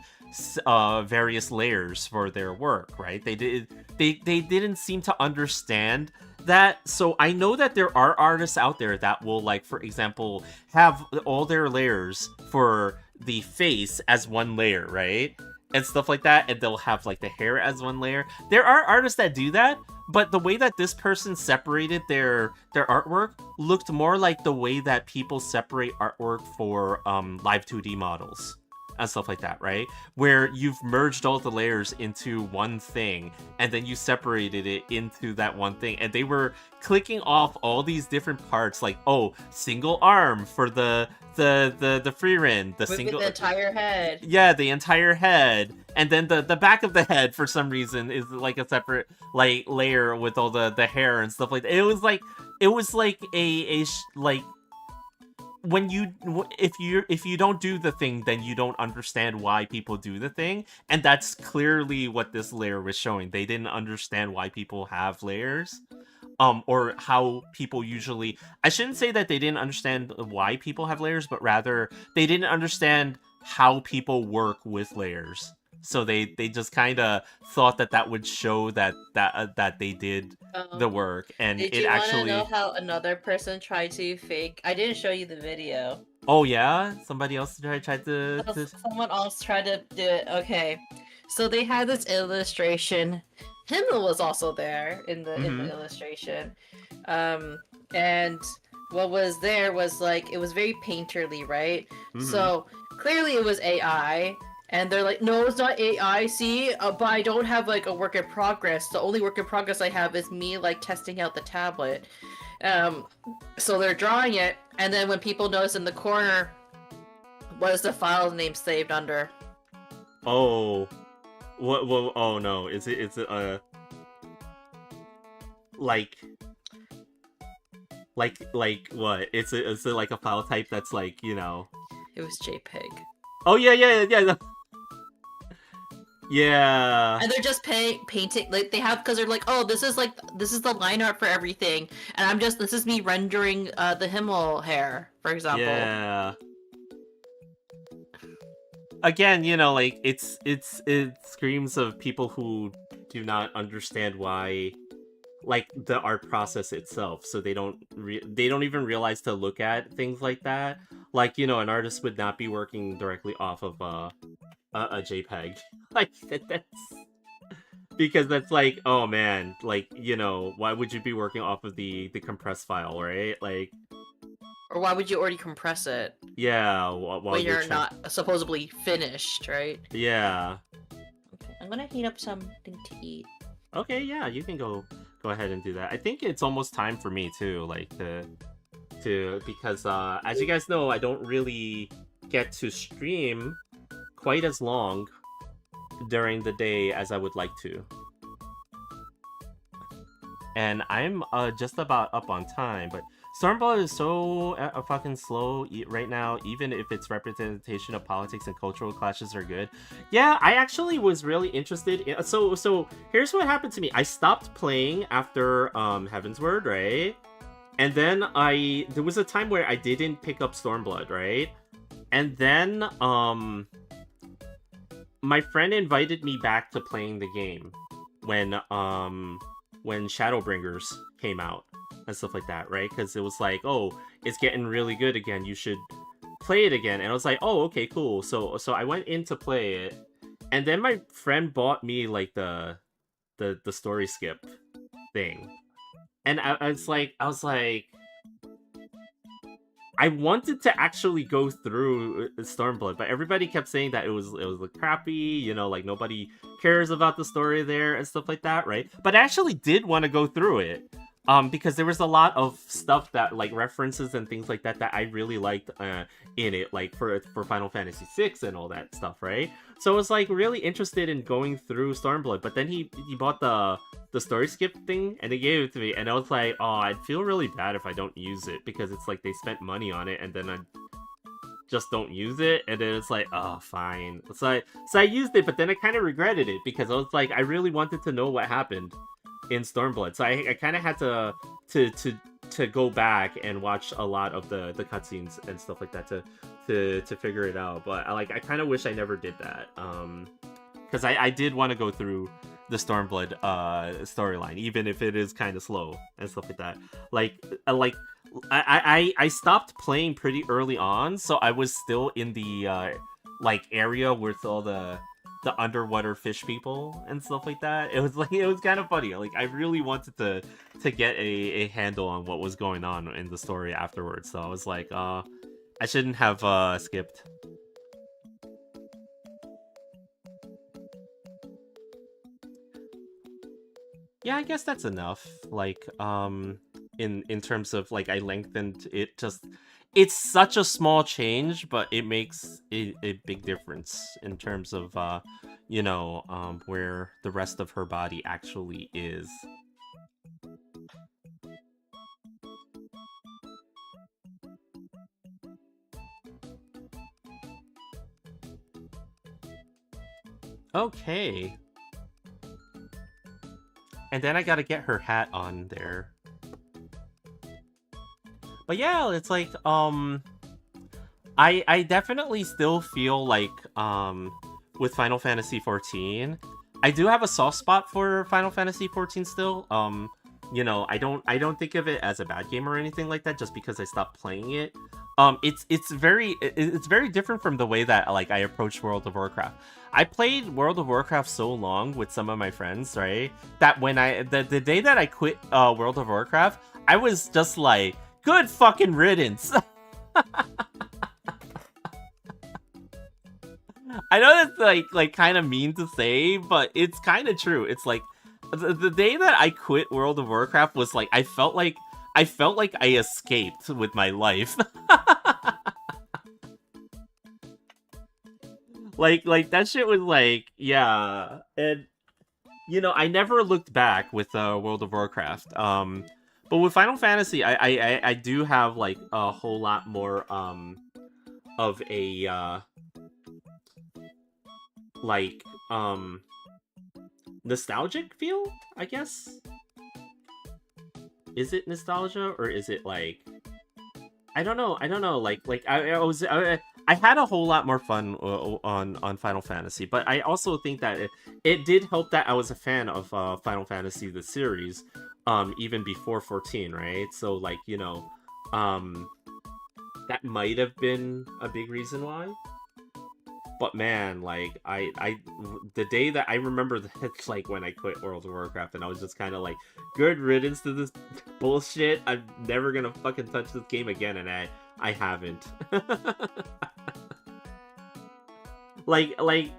various layers for their work, right? They didn't seem to understand that. So I know that there are artists out there that will, like, for example, have all their layers for the face as one layer, right? And stuff like that, and they'll have like the hair as one layer. There are artists that do that, but the way that this person separated their artwork looked more like the way that people separate artwork for live 2D models and stuff like that, right? Where you've merged all the layers into one thing, and then you separated it into that one thing, and they were clicking off all these different parts, like, oh, single arm for the freerun, the single the entire head. Yeah, the entire head, and then the back of the head for some reason is like a separate like layer with all the hair and stuff like that. It was like like when if you don't do the thing, then you don't understand why people do the thing, and that's clearly what this layer was showing. They didn't understand why people have layers, or how people usually. I shouldn't say that they didn't understand why people have layers, but rather they didn't understand how people work with layers. So they just kind of thought that would show that they did the Um, work, and did it you want to know actually. how another person tried to fake? I didn't show you the video. Oh yeah, somebody else tried So to. someone else tried to do it. Okay, so they had this illustration. Himmel was also there in the Mm-hmm. illustration, um, and what was there was like it was very painterly, right? Mm-hmm. So clearly it was AI, and they're like, no, it's not AI. See, but I don't have like a work in progress. The only work in progress I have is me like testing out the tablet. Um, so they're drawing it, and then when people notice in the corner, what is the file name saved under? Oh, what? Well, oh no, is it like like what? Is it like a file type that's like, you know? It was JPEG. Oh yeah. Yeah. And they're just painting, like they have, because they're like, oh, this is the line art for everything, and this is me rendering the Himmel hair, for example. Yeah. Again, you know, like it screams of people who do not understand why, like, the art process itself, so they don't even realize to look at things like that. Like, you know, an artist would not be working directly off of a JPEG. Like that's because that's like, oh man, like, you know, why would you be working off of the compressed file, right? Like, Or why would you already compress it yeah, while when you're you're not supposedly finished, right? Yeah. Okay, I'm gonna heat up something to eat. Okay, yeah, you can go ahead and do that. I think it's almost time for me too, like to because as you guys know, I don't really get to stream quite as long during the day as I would like to. And I'm just about up on time, but Stormblood is so fucking slow right now, even if its representation of politics and cultural clashes are good. Yeah, I actually was really interested in... So here's what happened to me. I stopped playing after Heavensward, right? And then there was a time where I didn't pick up Stormblood, right? And then my friend invited me back to playing the game when Shadowbringers came out and stuff like that, right? Because it was like, oh, it's getting really good again, you should play it again. And I was like, oh, okay, cool. So I went in to play it, and then my friend bought me like the story skip thing, and I was like, I wanted to actually go through Stormblood, but everybody kept saying that it was like crappy, you know, like nobody cares about the story there and stuff like that, right? But I actually did want to go through it, because there was a lot of stuff that, like, references and things like that I really liked in it, like for Final Fantasy VI and all that stuff, right? So I was like really interested in going through Stormblood, but then he bought the story skip thing and he gave it to me, and I was like, oh, I'd feel really bad if I don't use it, because it's like they spent money on it and then I just don't use it, and then it's like, oh, fine. So I used it, but then I kind of regretted it because I was like, I really wanted to know what happened in Stormblood, so I kind of had to go back and watch a lot of the cutscenes and stuff like that to figure it out. But I kind of wish I never did that, because I did want to go through the Stormblood storyline, even if it is kind of slow and stuff like that. I stopped playing pretty early on, so I was still in the like area with all the underwater fish people and stuff like that. It was kind of funny. Like, I really wanted to get a handle on what was going on in the story afterwards. So I was like, I shouldn't have skipped. Yeah, I guess that's enough. Like, in terms of, like, I lengthened it. Just, it's such a small change, but it makes a big difference in terms of you know, where the rest of her body actually is. Okay. And then I gotta get her hat on there. But yeah, it's like, I definitely still feel like with Final Fantasy 14, I do have a soft spot for Final Fantasy 14 still. You know, I don't think of it as a bad game or anything like that just because I stopped playing it. It's very different from the way that like I approach World of Warcraft. I played World of Warcraft so long with some of my friends, right? That when the day that I quit World of Warcraft, I was just like, good fucking riddance. I know that's like kind of mean to say, but it's kind of true. It's like the day that I quit World of Warcraft was like I felt like I escaped with my life. Like that shit was like, yeah. And you know, I never looked back with World of Warcraft. But with Final Fantasy, I do have like a whole lot more of a like nostalgic feel, I guess. Is it nostalgia or is it like I don't know. I don't know. Like I had a whole lot more fun on Final Fantasy, but I also think that it did help that I was a fan of Final Fantasy the series, even before 14, right? So like you know, um, that might have been a big reason why. But man, like the day that I remember that, like when I quit World of Warcraft, and I was just kind of like, good riddance to this bullshit. I'm never gonna fucking touch this game again, and I haven't. like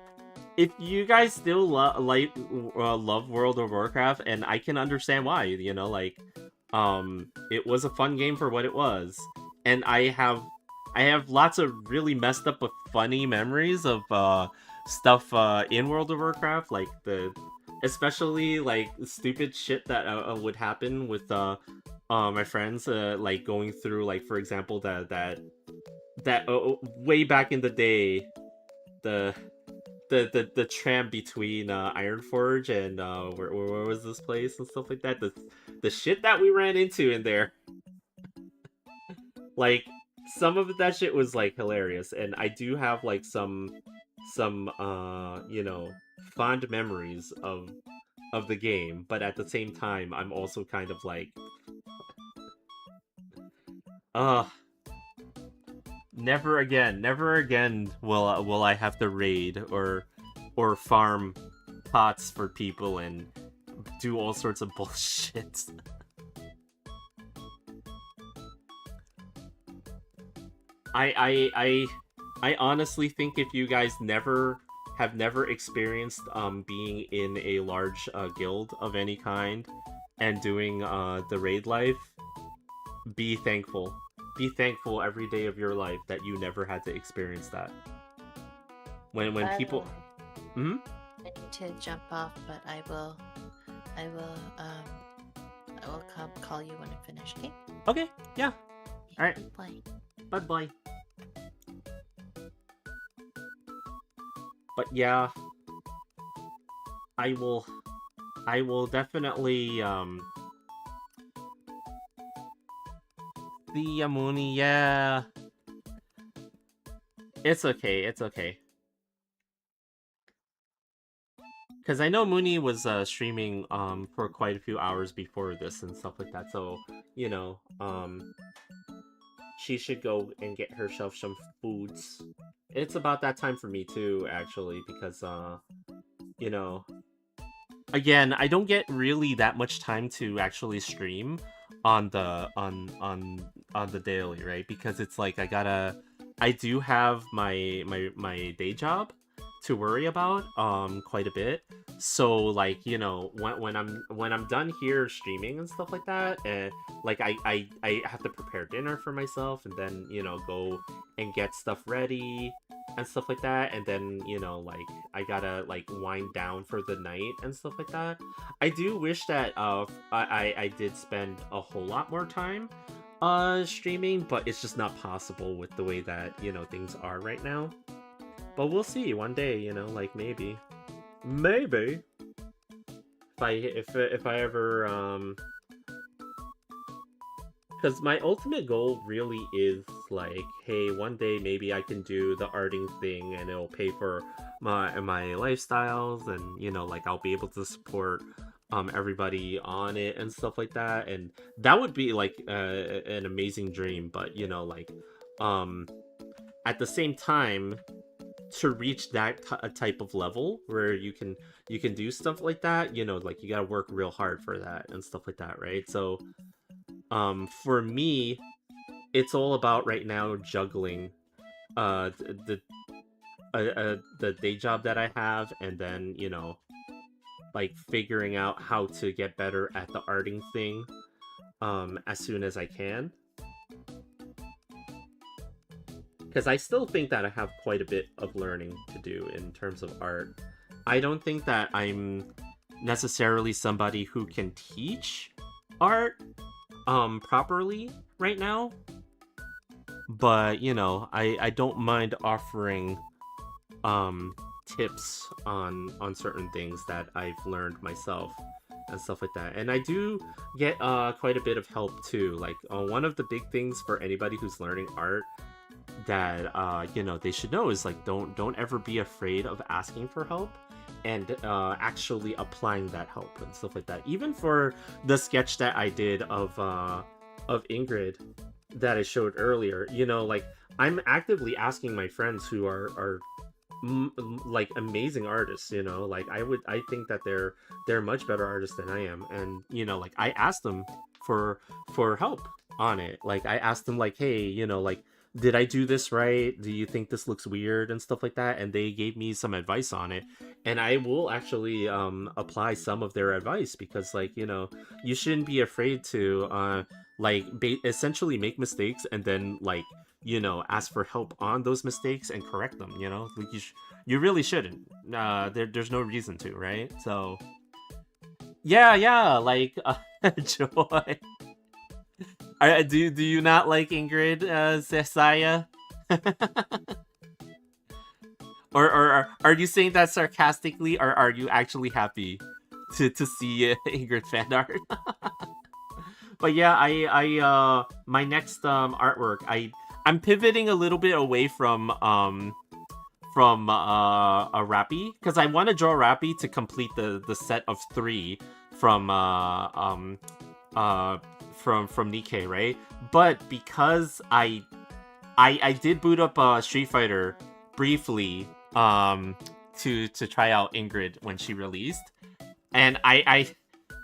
if you guys still love World of Warcraft, and I can understand why, you know, like it was a fun game for what it was, and I have lots of really messed up but funny memories of stuff in World of Warcraft, like especially like stupid shit that would happen with my friends, like going through, like for example that way back in the day, the the tram between Ironforge and where was this place and stuff like that. The shit that we ran into in there, like some of that shit was like hilarious, and I do have like some you know, fond memories of the game, but at the same time I'm also kind of like uh never again will I have to raid or farm pots for people and do all sorts of bullshit. I honestly think if you guys never experienced being in a large guild of any kind and doing the raid life, be thankful. Be thankful every day of your life that you never had to experience that. When people, hmm? I need to jump off, but I will, I will call you when I finish. Okay. Okay, yeah. All right. Bye. Bye bye. But yeah, I will definitely the Yamuni, yeah. It's okay, it's okay. Because I know Mooney was streaming for quite a few hours before this and stuff like that, so you know, she should go and get herself some foods. It's about that time for me too, actually, because you know, again, I don't get really that much time to actually stream on the on the daily, right? Because it's like I do have my day job to worry about quite a bit. So like, you know, when I'm done here streaming and stuff like that, and like I have to prepare dinner for myself, and then, you know, go and get stuff ready and stuff like that, and then, you know, like I gotta like wind down for the night and stuff like that. I do wish that I did spend a whole lot more time streaming, but it's just not possible with the way that, you know, things are right now. But we'll see one day, you know, like maybe if I ever because my ultimate goal really is like, hey, one day maybe I can do the arting thing and it'll pay for my lifestyles, and like I'll be able to support everybody on it and stuff like that, and that would be like an amazing dream. But like um at the same time, to reach that type of level where you can do stuff like that, like you gotta work real hard for that and stuff like that, right? So for me, it's all about right now juggling the the day job that I have, and then like figuring out how to get better at the arting thing as soon as I can, because I still think that I have quite a bit of learning to do in terms of art. I don't think that I'm necessarily somebody who can teach art properly right now, but I don't mind offering tips on certain things that I've learned myself and stuff like that. And I do get quite a bit of help too. Like one of the big things for anybody who's learning art that they should know is like, don't ever be afraid of asking for help and actually applying that help and stuff like that. Even for the sketch that I did of Ingrid that I showed earlier, like I'm actively asking my friends who are like amazing artists, like I think that they're much better artists than I am, and like I asked them for help on it. Like I asked them like, hey, like, did I do this right? Do you think this looks weird and stuff like that? And they gave me some advice on it, and I will actually apply some of their advice, because like you shouldn't be afraid to like essentially make mistakes and then like ask for help on those mistakes and correct them. Like you really shouldn't. There's no reason to, right? So yeah, like Joy. Do you not like Ingrid, Saya? or are you saying that sarcastically, or are you actually happy to see Ingrid fan art? But yeah, I my next artwork, I'm pivoting a little bit away from a Rappy, because I want to draw Rappy to complete the set of 3 from Nikkei, right? But because I did boot up Street Fighter briefly to try out Ingrid when she released, and I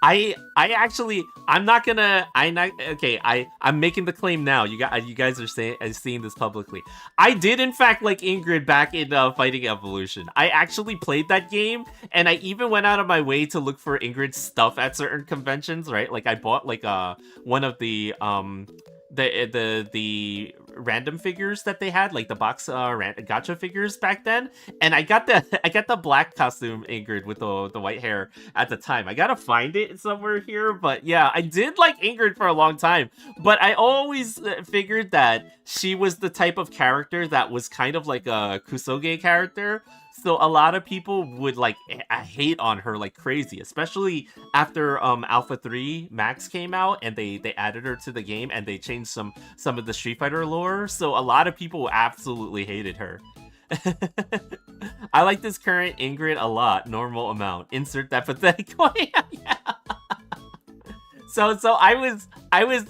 actually, I'm making the claim now. You guys are seeing this publicly. I did in fact like Ingrid back in Fighting Evolution. I actually played that game, and I even went out of my way to look for Ingrid's stuff at certain conventions, right? Like I bought like one of the random figures that they had, like the box gacha figures back then, and I got the black costume Ingrid with the white hair at the time. I gotta find it somewhere here, but yeah, I did like Ingrid for a long time, but I always figured that she was the type of character that was kind of like a Kusoge character. So a lot of people would like hate on her like crazy, especially after Alpha 3 Max came out and they added her to the game and they changed some of the Street Fighter lore. So a lot of people absolutely hated her. I like this current Ingrid a lot. Normal amount. Insert that pathetic one. Yeah. So I was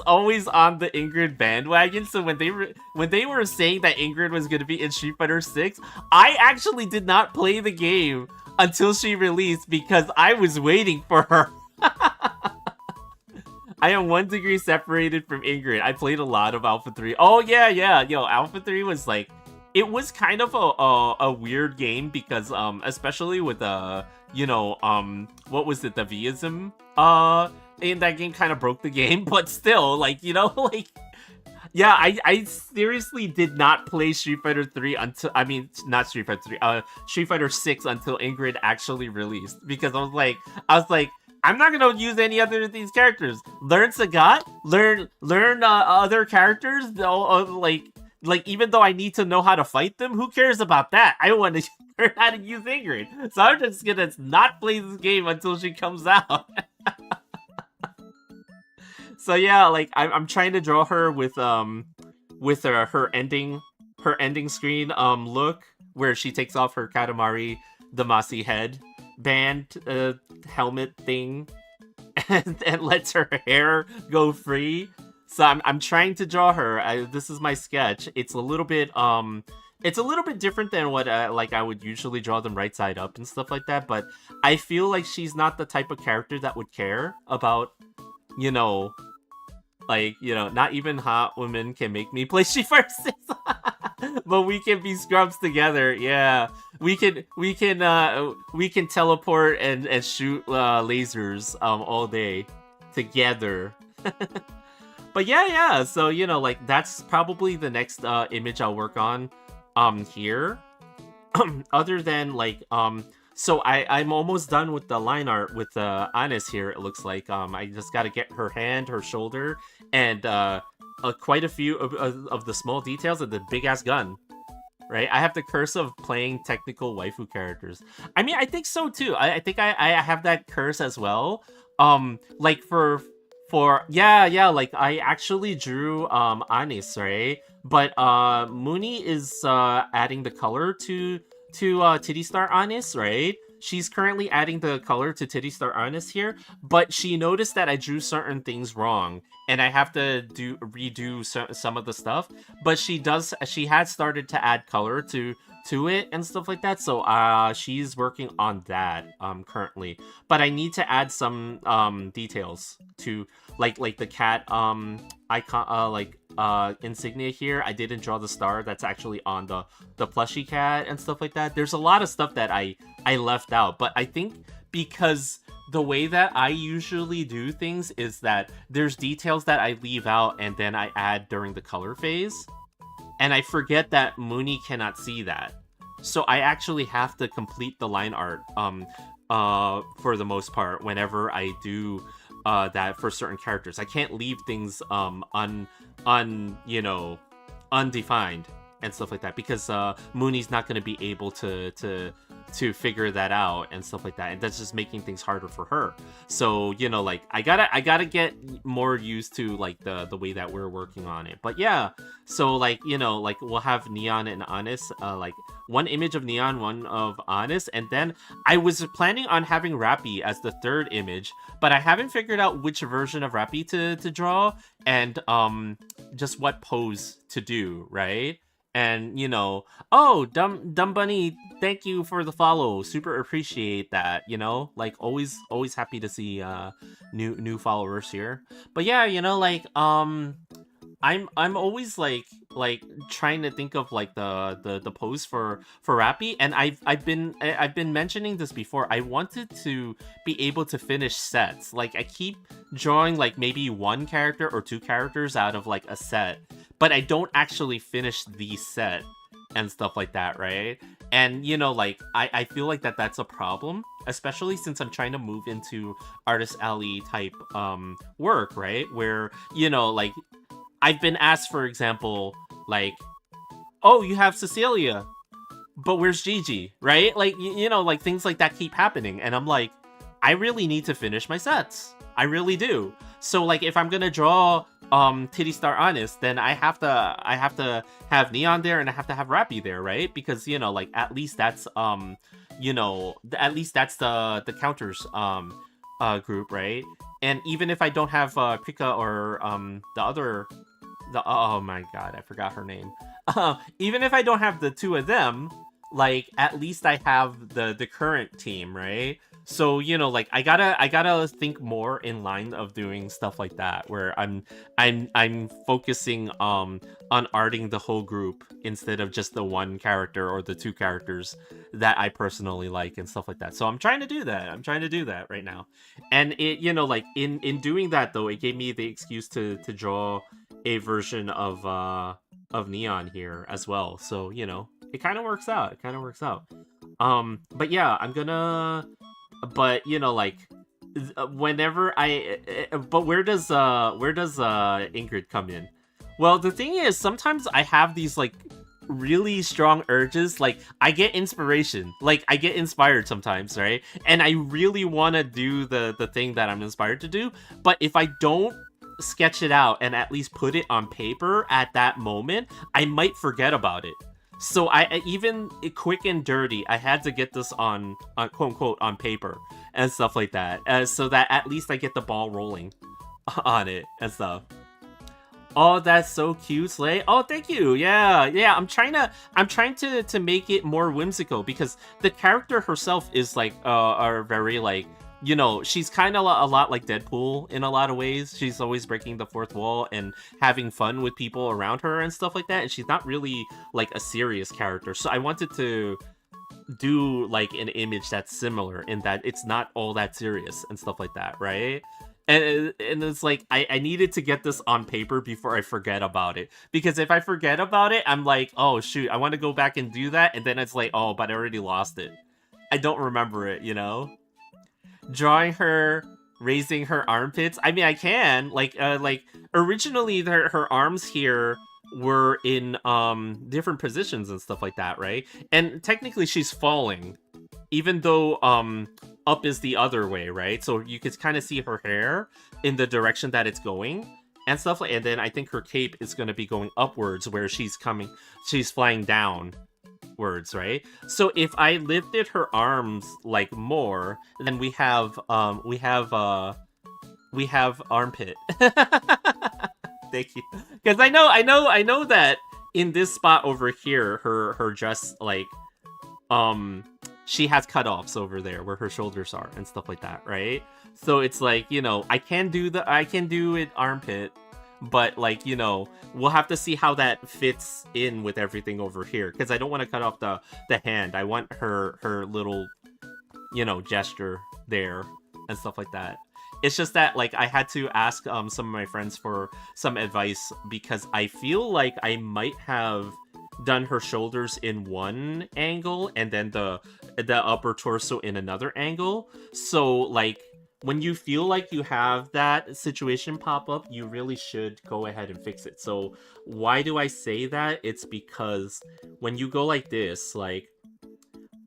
always on the Ingrid bandwagon. So when they were saying that Ingrid was going to be in Street Fighter 6, I actually did not play the game until she released because I was waiting for her. I am 1 degree separated from Ingrid. I played a lot of Alpha 3. Oh yeah. Yo, Alpha 3 was like, it was kind of a weird game because especially with what was it, the Vism in that game kind of broke the game, but still, like, like, yeah, I seriously did not play Street Fighter 3 until, I mean, not Street Fighter 3, Street Fighter 6 until Ingrid actually released, because I was like, I'm not gonna use any other of these characters. Learn Sagat, learn other characters, like, even though I need to know how to fight them, who cares about that? I want to learn how to use Ingrid, so I'm just gonna not play this game until she comes out. So yeah, like I'm trying to draw her with her ending screen look where she takes off her Katamari Damacy head band helmet thing and lets her hair go free. So I'm trying to draw her. This is my sketch. It's a little bit different than what like I would usually draw them right side up and stuff like that, but I feel like she's not the type of character that would care about, you know, like, you know, not even hot women can make me play She Versus. But we can be scrubs together. Yeah. We can teleport and shoot lasers all day together. But yeah. So, you know, like that's probably the next image I'll work on here. Other than like so I'm almost done with the line art with Anis here. It looks like I just got to get her hand, her shoulder, and quite a few of the small details of the big ass gun. Right, I have the curse of playing technical waifu characters. I mean, I think so too. I think I have that curse as well. Like for yeah, like I actually drew Anis, right? But Mooney is adding the color to Titty Star Anis, right? She's currently adding the color to Titty Star Anis here, but she noticed that I drew certain things wrong, and I have to redo some of the stuff. But she has started to add color to it and stuff like that. So she's working on that currently. But I need to add some details to like the cat icon insignia here. I didn't draw the star that's actually on the plushie cat and stuff like that. There's a lot of stuff that I left out, but I think because the way that I usually do things is that there's details that I leave out and then I add during the color phase, and I forget that Mooney cannot see that. So I actually have to complete the line art for the most part whenever I do that for certain characters. I can't leave things undefined and stuff like that, because Mooney's not going to be able to figure that out and stuff like that, and that's just making things harder for her. So, you know, like I gotta get more used to like the way that we're working on it. But yeah, so like, you know, like we'll have Neon and Anis, like one image of Neon, one of Anis, and then I was planning on having Rappy as the third image, but I haven't figured out which version of Rappy to draw and just what pose to do, right? And, you know, oh, Dumb Bunny, thank you for the follow. Super appreciate that, you know? Like, always happy to see new followers here. But yeah, you know, like, I'm always like trying to think of like the pose for Rappy, and I've been mentioning this before. I wanted to be able to finish sets. Like, I keep drawing like maybe one character or two characters out of like a set, but I don't actually finish the set and stuff like that, right? And, you know, like, I feel like that's a problem, especially since I'm trying to move into Artist Alley type work, right? Where, you know, like, I've been asked, for example, like, oh, you have Cecilia, but where's Gigi, right? Like, you know, like, things like that keep happening, and I'm like, I really need to finish my sets. I really do. So, like, if I'm gonna draw Titty Star Anis, then I have to have Neon there, and I have to have Rappy there, right? Because, you know, like, at least that's you know, at least that's the counters group, right? And even if I don't have Pika or oh my god, I forgot her name. Even if I don't have the two of them, like, at least I have the current team, right? So, you know, like, I gotta think more in line of doing stuff like that, where I'm focusing on arting the whole group instead of just the one character or the two characters that I personally like and stuff like that. So I'm trying to do that right now. And it, you know, like, in doing that though, it gave me the excuse to draw a version of Neon here as well. So, you know, it kind of works out. But yeah, but, you know, like, whenever but where does Ingrid come in? Well, the thing is, sometimes I have these like really strong urges. Like, I get inspiration, like, I get inspired sometimes, right? And I really want to do the thing that I'm inspired to do, but if I don't sketch it out and at least put it on paper at that moment, I might forget about it. So I even quick and dirty, I had to get this on quote unquote on paper and stuff like that, so that at least I get the ball rolling on it and stuff. Oh, that's so cute, Slay. Oh, thank you. Yeah. I'm trying to make it more whimsical because the character herself is like are very like, you know, she's kind of a lot like Deadpool in a lot of ways. She's always breaking the fourth wall and having fun with people around her and stuff like that. And she's not really like a serious character. So I wanted to do like an image that's similar in that it's not all that serious and stuff like that, right? And it's like I needed to get this on paper before I forget about it, because if I forget about it, I'm like, oh shoot, I want to go back and do that, and then it's like, oh, but I already lost it. I don't remember it, you know. Drawing her raising her armpits. I mean, I can like originally her arms here were in different positions and stuff like that, right? And technically she's falling, even though up is the other way, right? So you can kind of see her hair in the direction that it's going and stuff like. And then I think her cape is going to be going upwards, where she's flying downwards, right? So if I lifted her arms like more, then we have armpit. Thank you, because I know that in this spot over here, her dress like she has cutoffs over there where her shoulders are and stuff like that, right? So it's like, you know, I can do it armpit, but like, you know, we'll have to see how that fits in with everything over here, because I don't want to cut off the hand. I want her little, you know, gesture there and stuff like that. It's just that like I had to ask some of my friends for some advice, because I feel like I might have done her shoulders in one angle and then the upper torso in another angle. So like when you feel like you have that situation pop up, you really should go ahead and fix it. So why do I say that? It's because when you go like this, like,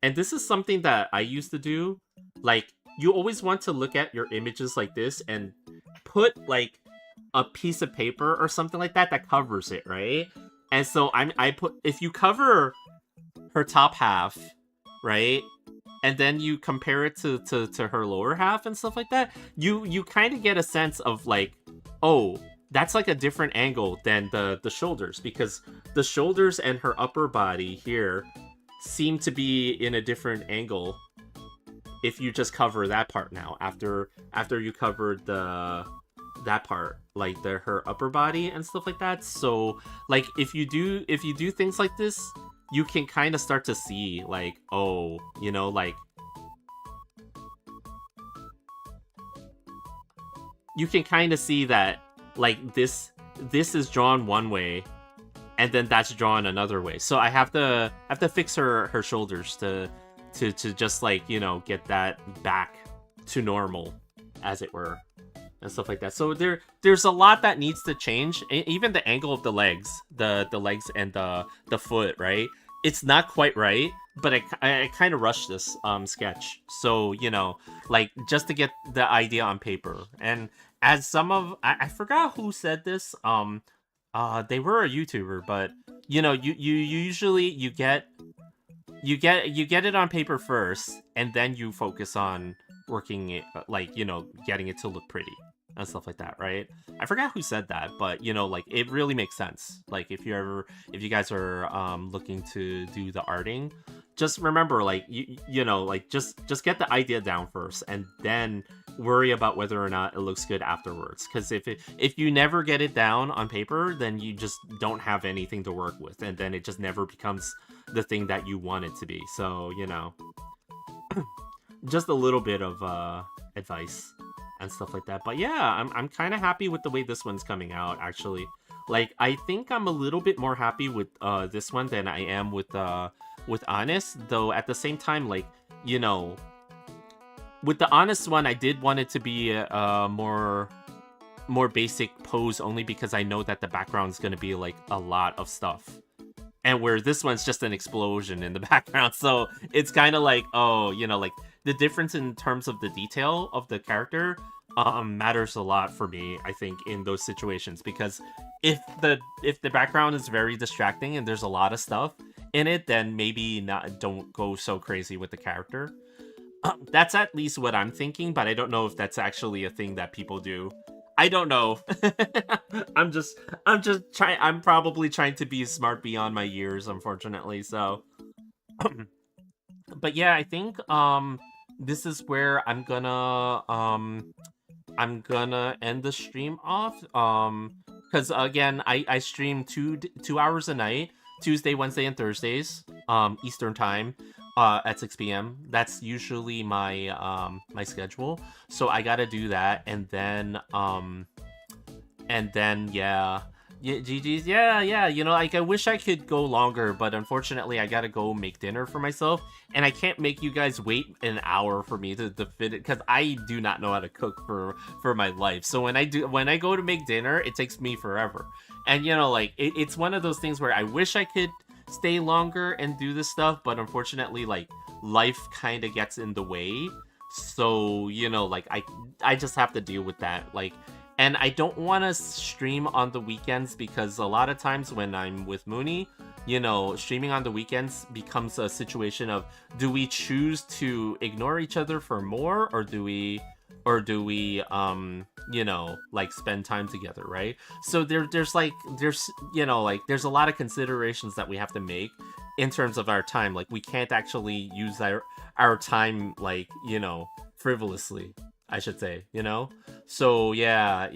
and this is something that I used to do, like, you always want to look at your images like this and put like a piece of paper or something like that that covers it, right? And so I put, if you cover her top half, right, and then you compare it to her lower half and stuff like that, you kind of get a sense of like, oh, that's like a different angle than the shoulders, because the shoulders and her upper body here seem to be in a different angle if you just cover that part now, after you covered that part, like her upper body and stuff like that. So like if you do things like this, you can kind of start to see like, oh, you know, like you can kind of see that like this is drawn one way and then that's drawn another way. So I have to fix her shoulders to just like, you know, get that back to normal, as it were, and stuff like that. So there's a lot that needs to change. Even the angle of the legs, the legs and the foot, right? It's not quite right, but I kind of rushed this sketch. So, you know, like just to get the idea on paper. And as some of I forgot who said this. They were a YouTuber, but you know, you usually you get it on paper first, and then you focus on working it, like, you know, getting it to look pretty and stuff like that, right? I forgot who said that, but you know, like it really makes sense. Like if you guys are looking to do the arting, just remember, like you know, like just get the idea down first, and then worry about whether or not it looks good afterwards. Because if you never get it down on paper, then you just don't have anything to work with, and then it just never becomes the thing that you want it to be. So, you know, just a little bit of advice and stuff like that. But yeah, I'm kind of happy with the way this one's coming out, actually. Like, I think I'm a little bit more happy with this one than I am with Honest, though at the same time, like, you know, with the Honest one, I did want it to be a more basic pose, only because I know that the background is going to be like a lot of stuff. And where this one's just an explosion in the background. So it's kind of like, oh, you know, like the difference in terms of the detail of the character matters a lot for me, I think, in those situations, because if the background is very distracting and there's a lot of stuff in it, then maybe not don't go so crazy with the character. That's at least what I'm thinking, but I don't know if that's actually a thing that people do. I don't know. I'm just I'm probably trying to be smart beyond my years, unfortunately. So, but yeah, I think this is where I'm gonna end the stream off. Because again, I stream 2 hours a night, Tuesday, Wednesday, and Thursdays, Eastern time, at 6 p.m. That's usually my schedule. So I gotta do that, and then yeah. Yeah, GG's. Yeah. Like I wish I could go longer, but unfortunately, I gotta go make dinner for myself, and I can't make you guys wait an hour for me to fit it because I do not know how to cook for my life. So when I go to make dinner, it takes me forever. And like it's one of those things where I wish I could stay longer and do this stuff, but unfortunately, like life kind of gets in the way. So like I just have to deal with that. Like. And I don't want to stream on the weekends because a lot of times when I'm with Mooney, streaming on the weekends becomes a situation of, do we choose to ignore each other for more, or do we like spend time together, right? So there's a lot of considerations that we have to make in terms of our time. Like we can't actually use our time like, frivolously, I should say, So yeah,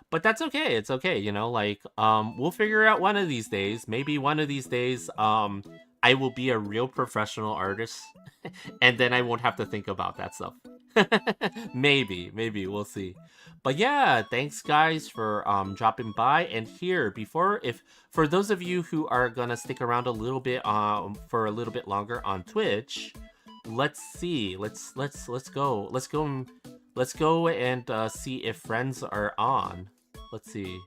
but that's okay. It's okay, like we'll figure out one of these days. Maybe one of these days I will be a real professional artist and then I won't have to think about that stuff. maybe we'll see. But yeah, thanks guys for dropping by. And here, if for those of you who are gonna stick around a little bit for a little bit longer on Twitch, let's see. Let's go and see if friends are on. Let's see.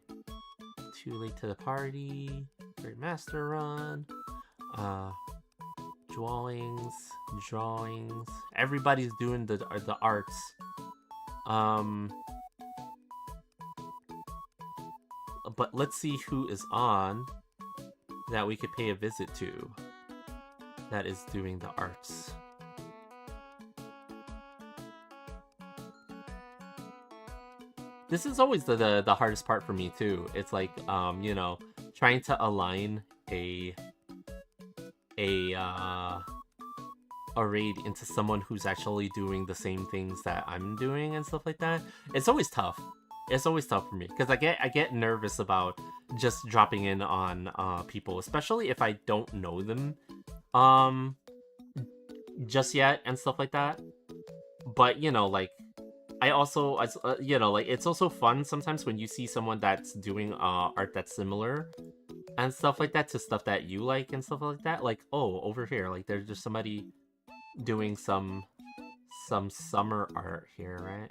Too late to the party. Great master run. Drawings. Everybody's doing the arts. But let's see who is on that we could pay a visit to. That is doing the arts. This is always the hardest part for me too. It's like trying to align a raid into someone who's actually doing the same things that I'm doing and stuff like that. It's always tough. It's always tough for me because I get nervous about just dropping in on people, especially if I don't know them just yet and stuff like that. But like I also, like it's also fun sometimes when you see someone that's doing art that's similar and stuff like that to stuff that you like and stuff like that. Like, oh, over here, like there's just somebody doing some summer art here, right?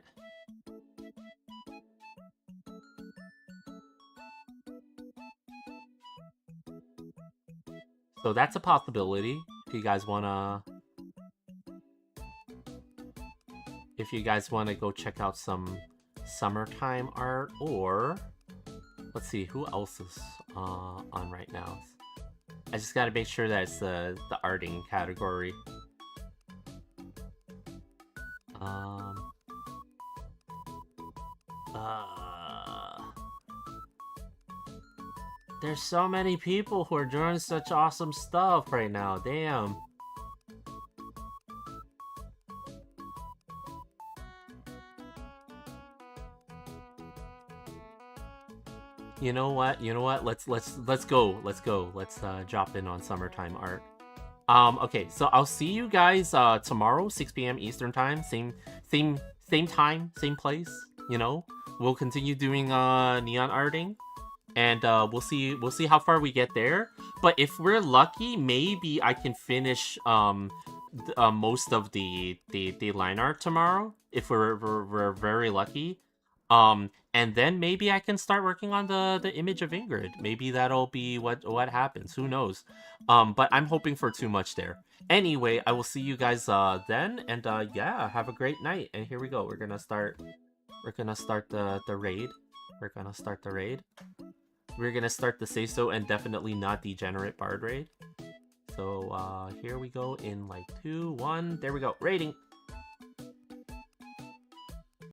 So that's a possibility if you guys wanna go check out some summertime art. Or let's see who else is on right now. I just gotta make sure that it's the arting category. There's so many people who are doing such awesome stuff right now. Damn. You know what? Let's go. Let's drop in on summertime art. Okay, so I'll see you guys tomorrow, 6 p.m. Eastern time, same time, same place. We'll continue doing neon arting, and we'll see how far we get there. But if we're lucky, maybe I can finish most of the line art tomorrow. If we're very lucky. And then maybe I can start working on the image of Ingrid. Maybe that'll be what happens. Who knows? But I'm hoping for too much there. Anyway, I will see you guys then, and yeah, have a great night. And here we go. We're gonna start We're gonna start the raid. We're gonna start the raid. We're gonna start the say so and definitely not degenerate bard raid. So here we go in like 2, 1. There we go. Raiding.